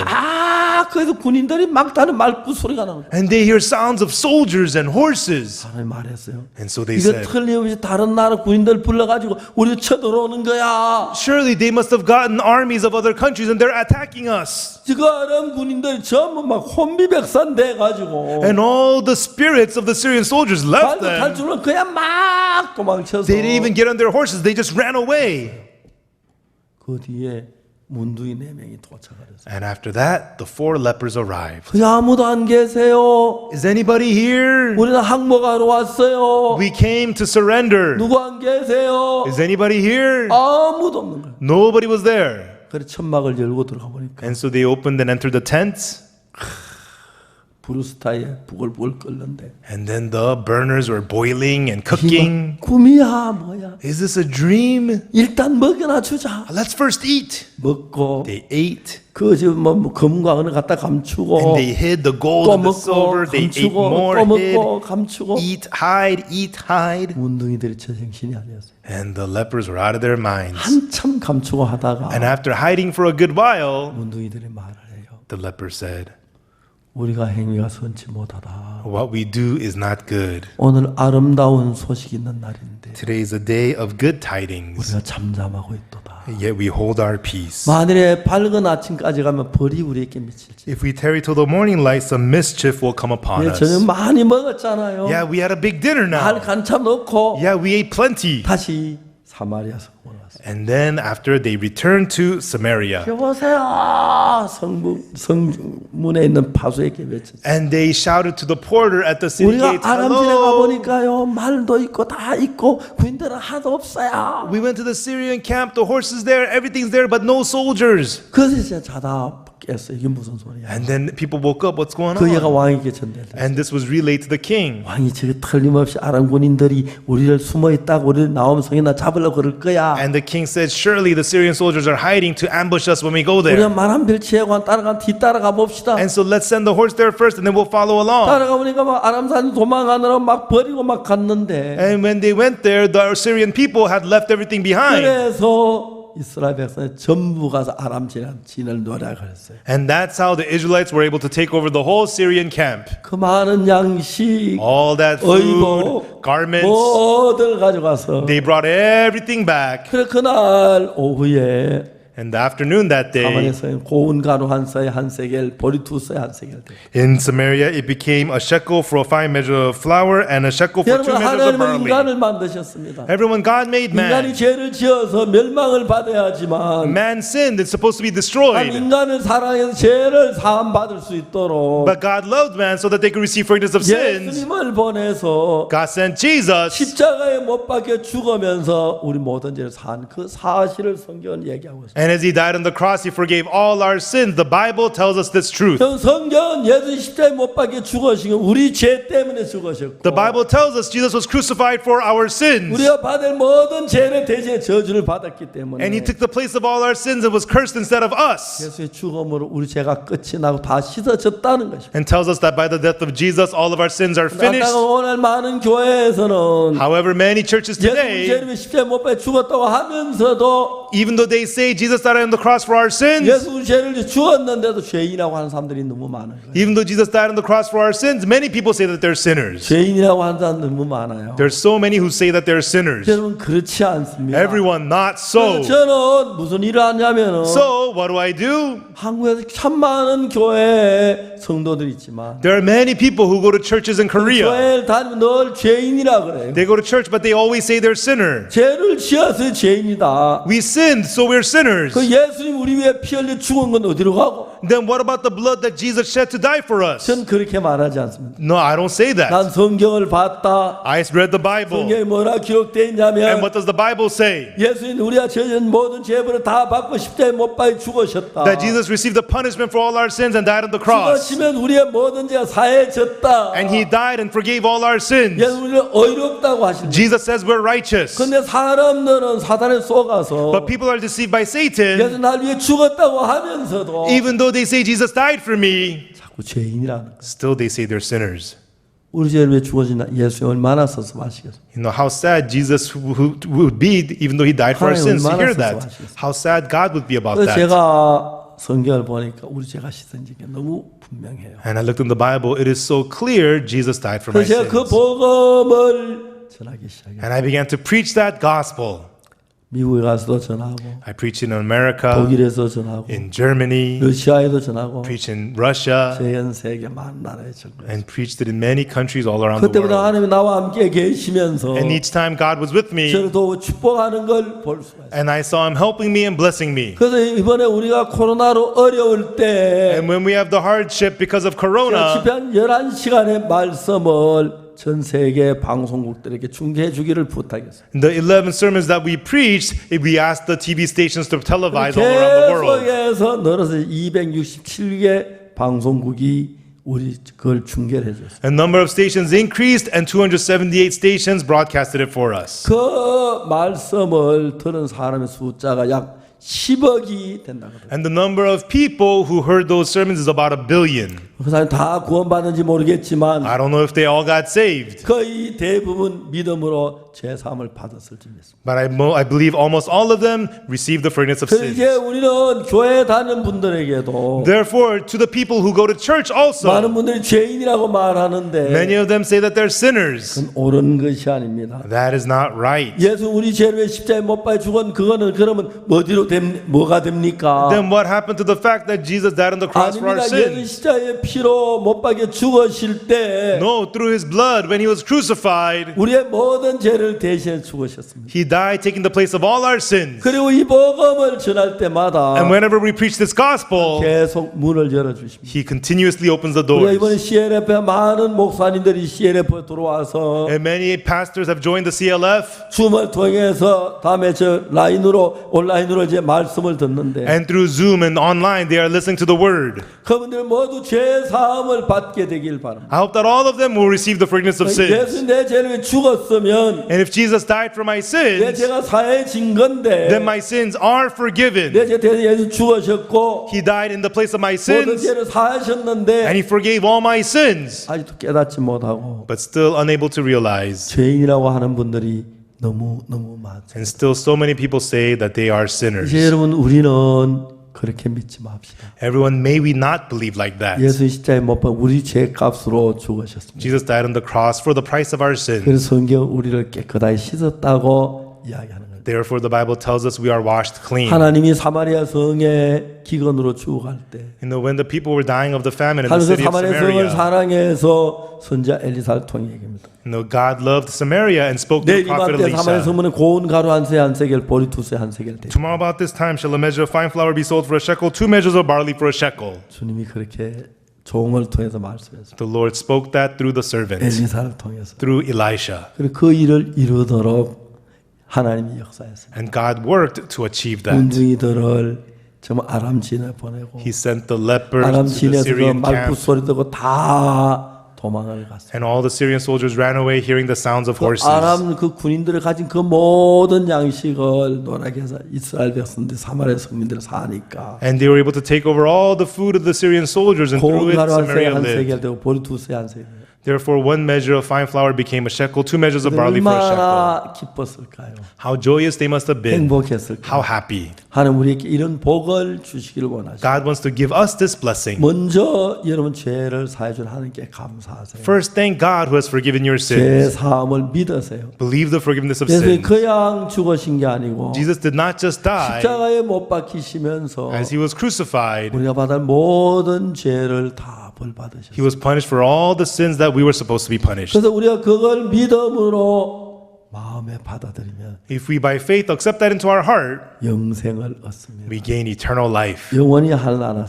그래서 군인들이 막 다는 말구 소리가 나는 거야. And they hear sounds of soldiers and horses. 하나님 말했어요. And so they 이거 said, 틀림없이 다른 나라 군인들 불러가지고 우리 쳐들어오는 거야. surely they must have gotten armies of other countries and they're attacking us. 지금 아람 군인들이 전부 막 혼비백산 돼가지고 And all the spirits of the Syrian soldiers left 말도 탈 them. 줄은 그냥 막 도망쳐서 They didn't even get on their horses. They just ran away. 그 뒤에 문둥이 4명이 도착을 했어요. And after that, the 4 lepers arrived. 그냥 아무도 안 계세요. Is anybody here? 우리는 항복하러 왔어요. We came to surrender. 누구 안 계세요? Is anybody here? 아무도 없는 거예요. Nobody was there. 그래서 천막을 열고 들어가 보니까 And so they opened and entered the tent. 브루스타에 부글부글 끓는데 And then the burners were boiling and cooking. 이거 꿈이야 뭐야? Is this a dream? 일단 먹여놔 주자. Let's first eat. 먹고 They ate. 그 지금 뭐 금과 은을 갖다 감추고 And they hid the gold 또 and the 먹고 silver. They ate 감추고 more, 또 hid, 먹고 감추고 eat, hide. 문둥이들이 제정신이 아니었어요. And the lepers were out of their minds. 한참 감추고 하다가 And after hiding for a good while, 문둥이들이 말을 해요. the leper said, 우리가 행위가 선치 못하다. what we do is not good. 오늘 아름다운 소식 있는 날인데 Today is a day of good tidings, 우리가 잠잠하고 있도다. yet we hold our peace. 만일에 밝은 아침까지 가면 벌이 우리에게 미칠지. If we tarry till the morning light, some mischief will come upon 예, 저녁 us. 많이 먹었잖아요. Yeah, we had a big dinner 할 now. 간참 넣고 Yeah, we ate plenty. 다시 사마리아 성으로 왔어요. And then after they returned to Samaria, 여보세요. 성문에 있는 파수에게 외쳤어요. and they shouted to the porter at the city 우리가 gates, 아람지에 가 hello! 보니까요 말도 있고 다 있고 군대는 하나도 없어요. We went to the Syrian camp, the horses there, everything's there, but no soldiers. 그래서 이제 자다 깼어요. 이게 무슨 소리야? And then people woke up, what's going 그 얘가 on? 왕에게 전달됐어요. And this was relayed to the king. 왕이 저기 틀림없이 아람 군인들이 우리를 숨어 있다고 우리를 나오면 성이나 잡으려고 그럴 거야. And the king said, surely the Syrian soldiers are hiding to ambush us when we go 우리가 there. 말 한 별치하고 뒤따라가 봅시다. And so let's send the horse there first and then we'll follow along. 따라가 보니까 막 아람산 도망가느라 막 버리고 막 갔는데 And when they went there, the Syrian people had left everything behind. 그래서 이스라엘 백성이 전부 가서 아람 진을 노략을 했어요. And that's how the Israelites were able to take over the whole Syrian camp. 그 많은 양식, All that food, 의복, garments, 모든 가져가서 they brought everything back. 그래 그날 오후에 In the afternoon that day, 가만에서 고운 가루 한 서에 한 세겔, 보리 두 서에 한 세겔 돼. in Samaria, it became a shekel for a fine measure of flour and a shekel for 2 여러분 measures of 하나님은 barley. 인간을 만드셨습니다. Everyone, God made 인간이 man. 죄를 지어서 멸망을 받아야지만 Man sinned, it's supposed to be 한 destroyed. 인간을 사랑해서 죄를 사함 받을 수 있도록 But God loved man so that they could receive forgiveness of sins. 예수님을 보내서 God sent Jesus. 십자가에 못 박혀 죽으면서 우리 모든 죄를 산 그 사실을 성경은 얘기하고 있습니다. And as he died on the cross, he forgave all our sins. The Bible tells us this truth. 성경은 예수 십자가에 못 박혀 죽으신 건 우리 죄 때문에 죽으셨고 The Bible tells us Jesus was crucified for our sins. 우리가 받을 모든 죄는 대신에 저주를 받았기 때문에 And he took the place of all our sins and was cursed instead of us. 예수의 죽음으로 우리 죄가 끝이 나고 다 씻어졌다는 것입니다. And tells us that by the death of Jesus, all of our sins are finished. 그러나 오늘 많은 교회에서는 However, many churches 예수 today, 죄를 십자가에 못 박혀 죽었다고 하면서도 even though they say Jesus died on the cross for our sins, 예수 죄를 죽었는데도 죄인이라고 하는 사람들이 너무 많아요. even though Jesus died on the cross for our sins, many people say that they're sinners. 죄인이라고 하는 사람 너무 많아요. There's so many who say that they're sinners. 여러분 그렇지 않습니다. Everyone, not so. 저는 무슨 일을 하냐면은 So, what do I do? 한국에서 참 많은 교회 성도들이 있지만 There are many people who go to churches in Korea. 교회를 다니면 늘 죄인이라 그래요. They go to church, but they always say they're sinner. 죄를 지어서 죄인이다. We sinned, so we're sinners. 그 예수님 우리 위해 피 흘려 죽은 건 어디로 가고? Then what about the blood that Jesus shed to die for us? 전 그렇게 말하지 않습니다. No, I don't say that. 난 성경을 봤다. I read the Bible. 성경에 뭐라 기록되어 And 있냐면 what does the Bible say? 예수님 우리가 저지른 모든 죄벌을 다 받고 십자가에 못 박혀 죽으셨다. That Jesus received the punishment for all our sins and died on the cross. 죽으시면 우리의 모든 죄가 사해졌다. And he died and forgave all our sins. 예수 우리를 의롭다고 하십니다. Jesus says we're righteous. 근데 사람들은 사단에 속아서 But people are deceived by Satan. 예수 날 위해 죽었다고 하면서도 Even though they say Jesus died for me, 자꾸 죄인이라는 거예요. still they say they're sinners. 우리 죄를 왜 죽어지나 예수 얼마나 섭섭하시겠어요. You know how sad Jesus would be even though he died for our sins. To hear that, how sad God would be about 그래서 that. 제가 성경을 보니까 우리 죄가 씻어진 게 너무 분명해요. And I looked in the Bible, it is so clear Jesus died for my 그래서 제가 그 sins. 복음을 전하기 시작해요. And I began to preach that gospel. 미국에 가서도 전하고 I preach in America, 독일에서 전하고 in Germany, 러시아에도 전하고 preach in Russia, 전 세계 많은 나라에 전하고 and preached it in many countries all around the 그때마다 world. 하나님이 나와 함께 계시면서 And each time God was with me, 저를 도우 축복하는 걸 볼 수가 있어요. and I saw Him helping me and blessing me. 그래서 이번에 우리가 코로나로 어려울 때 And when we have the hardship because of 제가 Corona, 집회 한 11시간의 말씀을 전 세계 방송국들에게 중계해 주기를 부탁했어요. the 11 sermons that we preached, we asked the TV stations to televise all around the world. 계속해서 늘어서 267개 방송국이 우리 그걸 중계를 해줬어요. A number of stations increased, and 278 stations broadcasted it for us. 그 말씀을 들은 사람의 숫자가 약 10억이 된다고 그래요. And the number of people who heard those sermons is about 1 billion. 그 사람이 다 구원받는지 모르겠지만 I don't know if they all got saved, 거의 대부분 믿음으로 죄사함을 받았을지 믿습니다. but I believe almost all of them received the forgiveness of 그래서 sins. 이제 우리는 교회 다니는 분들에게도 Therefore, to the people who go to church also, 많은 분들이 죄인이라고 말하는데 many of them say that they're sinners. 그건 옳은 것이 아닙니다. That is not right. 예수 우리 죄를 왜 십자가에 못 박혀 죽은 그거는 그러면 뭐가 됩니까? Then what happened to the fact that Jesus died on the cross for our 아닙니다. 예수 sins? 십자가에 피로 못 박혀 죽으실 때 No, through His blood, when He was crucified, 우리의 모든 죄를 대신해 죽으셨습니다. He died taking the place of all our sins. 그리고 이 복음을 전할 때마다 And whenever we preach this gospel, 계속 문을 열어 주십니다. He continuously opens the 우리가 이번에 doors. CLF에 많은 목사님들이 CLF에 들어와서 And many pastors have joined the CLF. 줌을 통해서 다음에 저 온라인으로 이제 말씀을 듣는데 And through Zoom and online, they are listening to the word. 그분들 모두 죄 사함을 받게 되길 바랍니다. I hope that all of them will receive the forgiveness of sins. 예수 내 죄를 위해 죽었으면 And if Jesus died for my 내 sins, 죄가 사해진 건데 then my sins are forgiven. 내 죄 대신 예수 죽으셨고 He died in the place of my 모든 sins, 죄를 사하셨는데 and He forgave all my sins. 아직도 깨닫지 못하고 But still unable to realize. 죄인이라고 하는 분들이 너무 많죠. And still so many people say that they are sinners. 이제 여러분 우리는 그렇게 믿지 맙시다. Everyone, may we not believe like that. 예수 십자가에 못 박혀 우리 죄 값으로 죽으셨습니다. Jesus died on the cross for the price of our sins. 그래서 성경 우리를 깨끗하게 씻었다고 이야기하는 거예요. Therefore, the Bible tells us we are washed clean. 하나님이 사마리아 성에 기근으로 죽어갈 때 When the people were dying of the famine in the 하나님께서 city of 사마리아 성을 Samaria, 사랑해서 선지자 엘리사를 통해 얘기합니다. God loved Samaria and spoke to the 내일 prophet 이맘때 사마리아 Elisha. 성문에 고운 가루 한 세겔 보리 두 세 한 세겔 되. Tomorrow about this time shall a measure of fine flour be sold for a shekel, 2 measures of barley for a shekel. 주님이 그렇게 종을 통해서 말씀했어요. The Lord spoke that through the servant, 엘리사를 통해서. through Elisha. 그리고 그 일을 이루도록 하나님이 역사했어요. And God worked to achieve that. 문둥이들을 정말 아람진에 보내고 He sent the lepers to the 아람진에서 그 Syrian 말구 camp, 소리 듣고 다 도망을 갔어요. and all the Syrian soldiers ran away hearing the sounds of horses. 아람 그 군인들이 가진 그 모든 양식을 노랗게 해서 이스라엘 백성들 사마리아 성민들이 사니까 And they were able to take over all the food of the Syrian soldiers, and through 고운 it 가루 한 Samaria 세겔 lived. 되고 보리 두 세 한 세겔. Therefore, 1 measure of fine flour became a shekel, 2 measures of barley for a shekel. 얼마나 기뻤을까요? How joyous they must have been. 행복했을까요? How happy. 하나님 우리에게 이런 복을 주시기를 원하십니다. God wants to give us this blessing. 먼저 여러분 죄를 사해 준 하나님께 감사하세요. First, thank God who has forgiven your 죄 sins. 사함을 믿으세요. Believe the forgiveness of 그래서 sins. 그냥 죽으신 게 아니고 Jesus did not just die 십자가에 못 박히시면서 as he was crucified. 우리가 받을 모든 죄를 다 벌 받으셨어요. He was punished for all the sins that we were supposed to be punished. 그래서 우리가 그걸 믿음으로 마음에 받아들이면 If we by faith accept that into our heart, 영생을 얻습니다. we gain eternal life. 영원히 하늘나라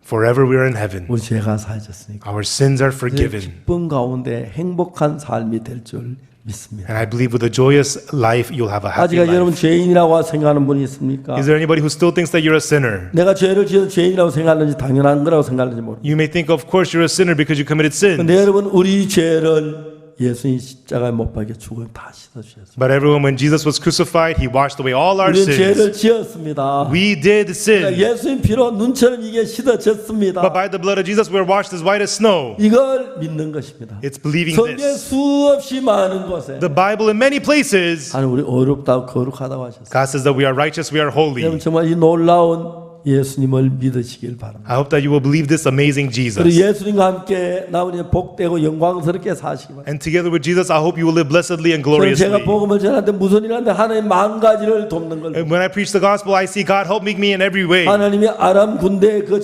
Forever we are in heaven. 우리 죄가 사해졌으니까 Our sins are forgiven. 기쁨 가운데 행복한 삶이 될 줄 믿습니다. And I believe with a joyous life, you'll have a happy 아직까지 여러분 life. 죄인이라고 생각하는 분이 있습니까? Is there anybody who still thinks that you're a sinner? 내가 죄를 지어서 죄인이라고 생각하는지 당연한 거라고 생각하는지 모르겠어요. You may think, of course, you're a sinner because you committed sins. 근데 여러분 우리 죄를 예수님 십자가에 못 박혀 죽음 다 씻어주셨어요. But everyone, when Jesus was crucified, he washed away all our 우리는 죄를 sins. 지었습니다. We did sin. 예수님 피로 눈처럼 이게 씻어졌습니다. But by the blood of Jesus, we are washed as white as snow. 이걸 믿는 것입니다. It's believing 성경 this. 수없이 많은 곳에 The Bible in many places, 하나님 우리 어렵다고 거룩하다고 하셨어요. God says that we are righteous, we are holy. 여러분 정말 이 놀라운 예수님을 믿으시길 바랍니다. I hope that you will believe this amazing 그리고 Jesus. 예수님과 함께 나머지 복되고 영광스럽게 사시기 바랍니다. And together with Jesus, I hope you will live blessedly and 저는 제가 gloriously. 복음을 전하는데 무슨 일하는데 하나님 만 가지를 돕는 걸 And when I preach the gospel, I see God helping me in every way. 하나님이 아람 군대의 그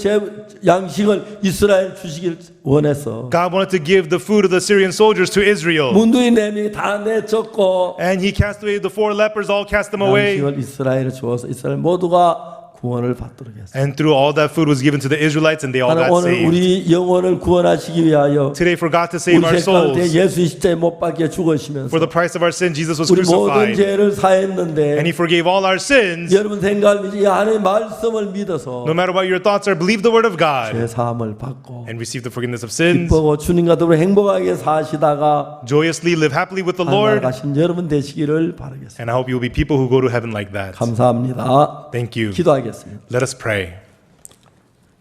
양식을 이스라엘 주시길 원해서 God wanted to give the food of the Syrian soldiers to Israel. 문둥이 네 명이 다 내쫓고 And he cast away the 4 lepers, all cast them away. 양식을 이스라엘에 주어서 이스라엘 모두가 구원을 받도록 했어요. And through all that food was given to the Israelites and they all 하나님 got 오늘 saved. 우리 영혼을 구원하시기 위하여 Today for God to save 우리 our 죄 가운데 souls, 예수 십자에 못 박혀 죽으시면서 for the price of our sin, Jesus was 우리 모든 crucified. 죄를 사했는데 And he forgave all our sins. 여러분 생각을 이 하나님의 말씀을 믿어서 No matter what your thoughts are, believe the word of God 죄 사함을 받고 and receive the forgiveness of sins. 기뻐하고 주님과 더불어 행복하게 사시다가 Joyously live happily with the 하나님 Lord. 가신 여러분 되시기를 바라겠습니다. And I hope you will be people who go to heaven like that. 감사합니다. Thank you. 기도하겠습니다. Let us pray.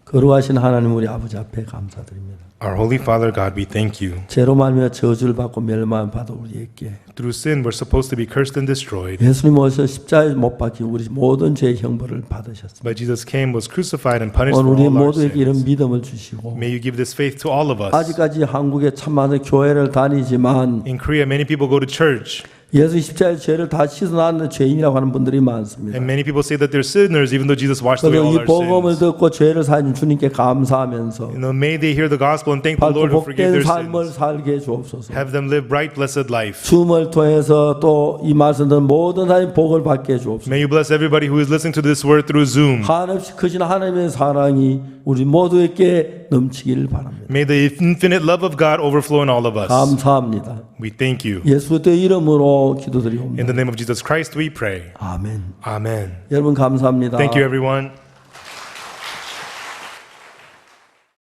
거룩하신 하나님 우리 아버지 앞에 감사드립니다. Our Holy Father God, we thank you. 죄로 말미암아 저주를 받고 멸망을 받아 우리에게 Through sin, we're supposed to be cursed and destroyed. 예수님 오셔서 십자가에 못 박히 우리 모든 죄의 형벌을 받으셨습니다. But Jesus came, was crucified, and punished 오늘 for 우리 all our 모두에게 이런 sins. 믿음을 주시고 May you give this faith to all of us. 아직까지 한국에 참 많은 교회를 다니지만 In Korea, many people go to church, 예수 십자가의 죄를 다 씻어놨는 죄인이라고 하는 분들이 많습니다. and many people say that they're sinners, even though Jesus washed away 그래서 all 이 our 복음을 sins. 듣고 죄를 사하신 주님께 감사하면서 May they hear the gospel and thank the 밝고 Lord who forgave 복된 their 삶을 sins. 살게 주옵소서. Have them live bright, blessed life. 줌을 통해서 또 이 말씀 듣는 모든 사람이 복을 받게 해주옵소서. May you bless everybody who is listening to this word through Zoom. 한없이 크신 하나님의 사랑이 우리 모두에게 넘치기를 바랍니다. May the infinite love of God overflow in all of us. 감사합니다. We thank you. 예수 그리스도의 이름으로 In 기도드리옵니다. the name of Jesus Christ, we pray. 아멘. Amen. 여러분 감사합니다. Thank you, everyone.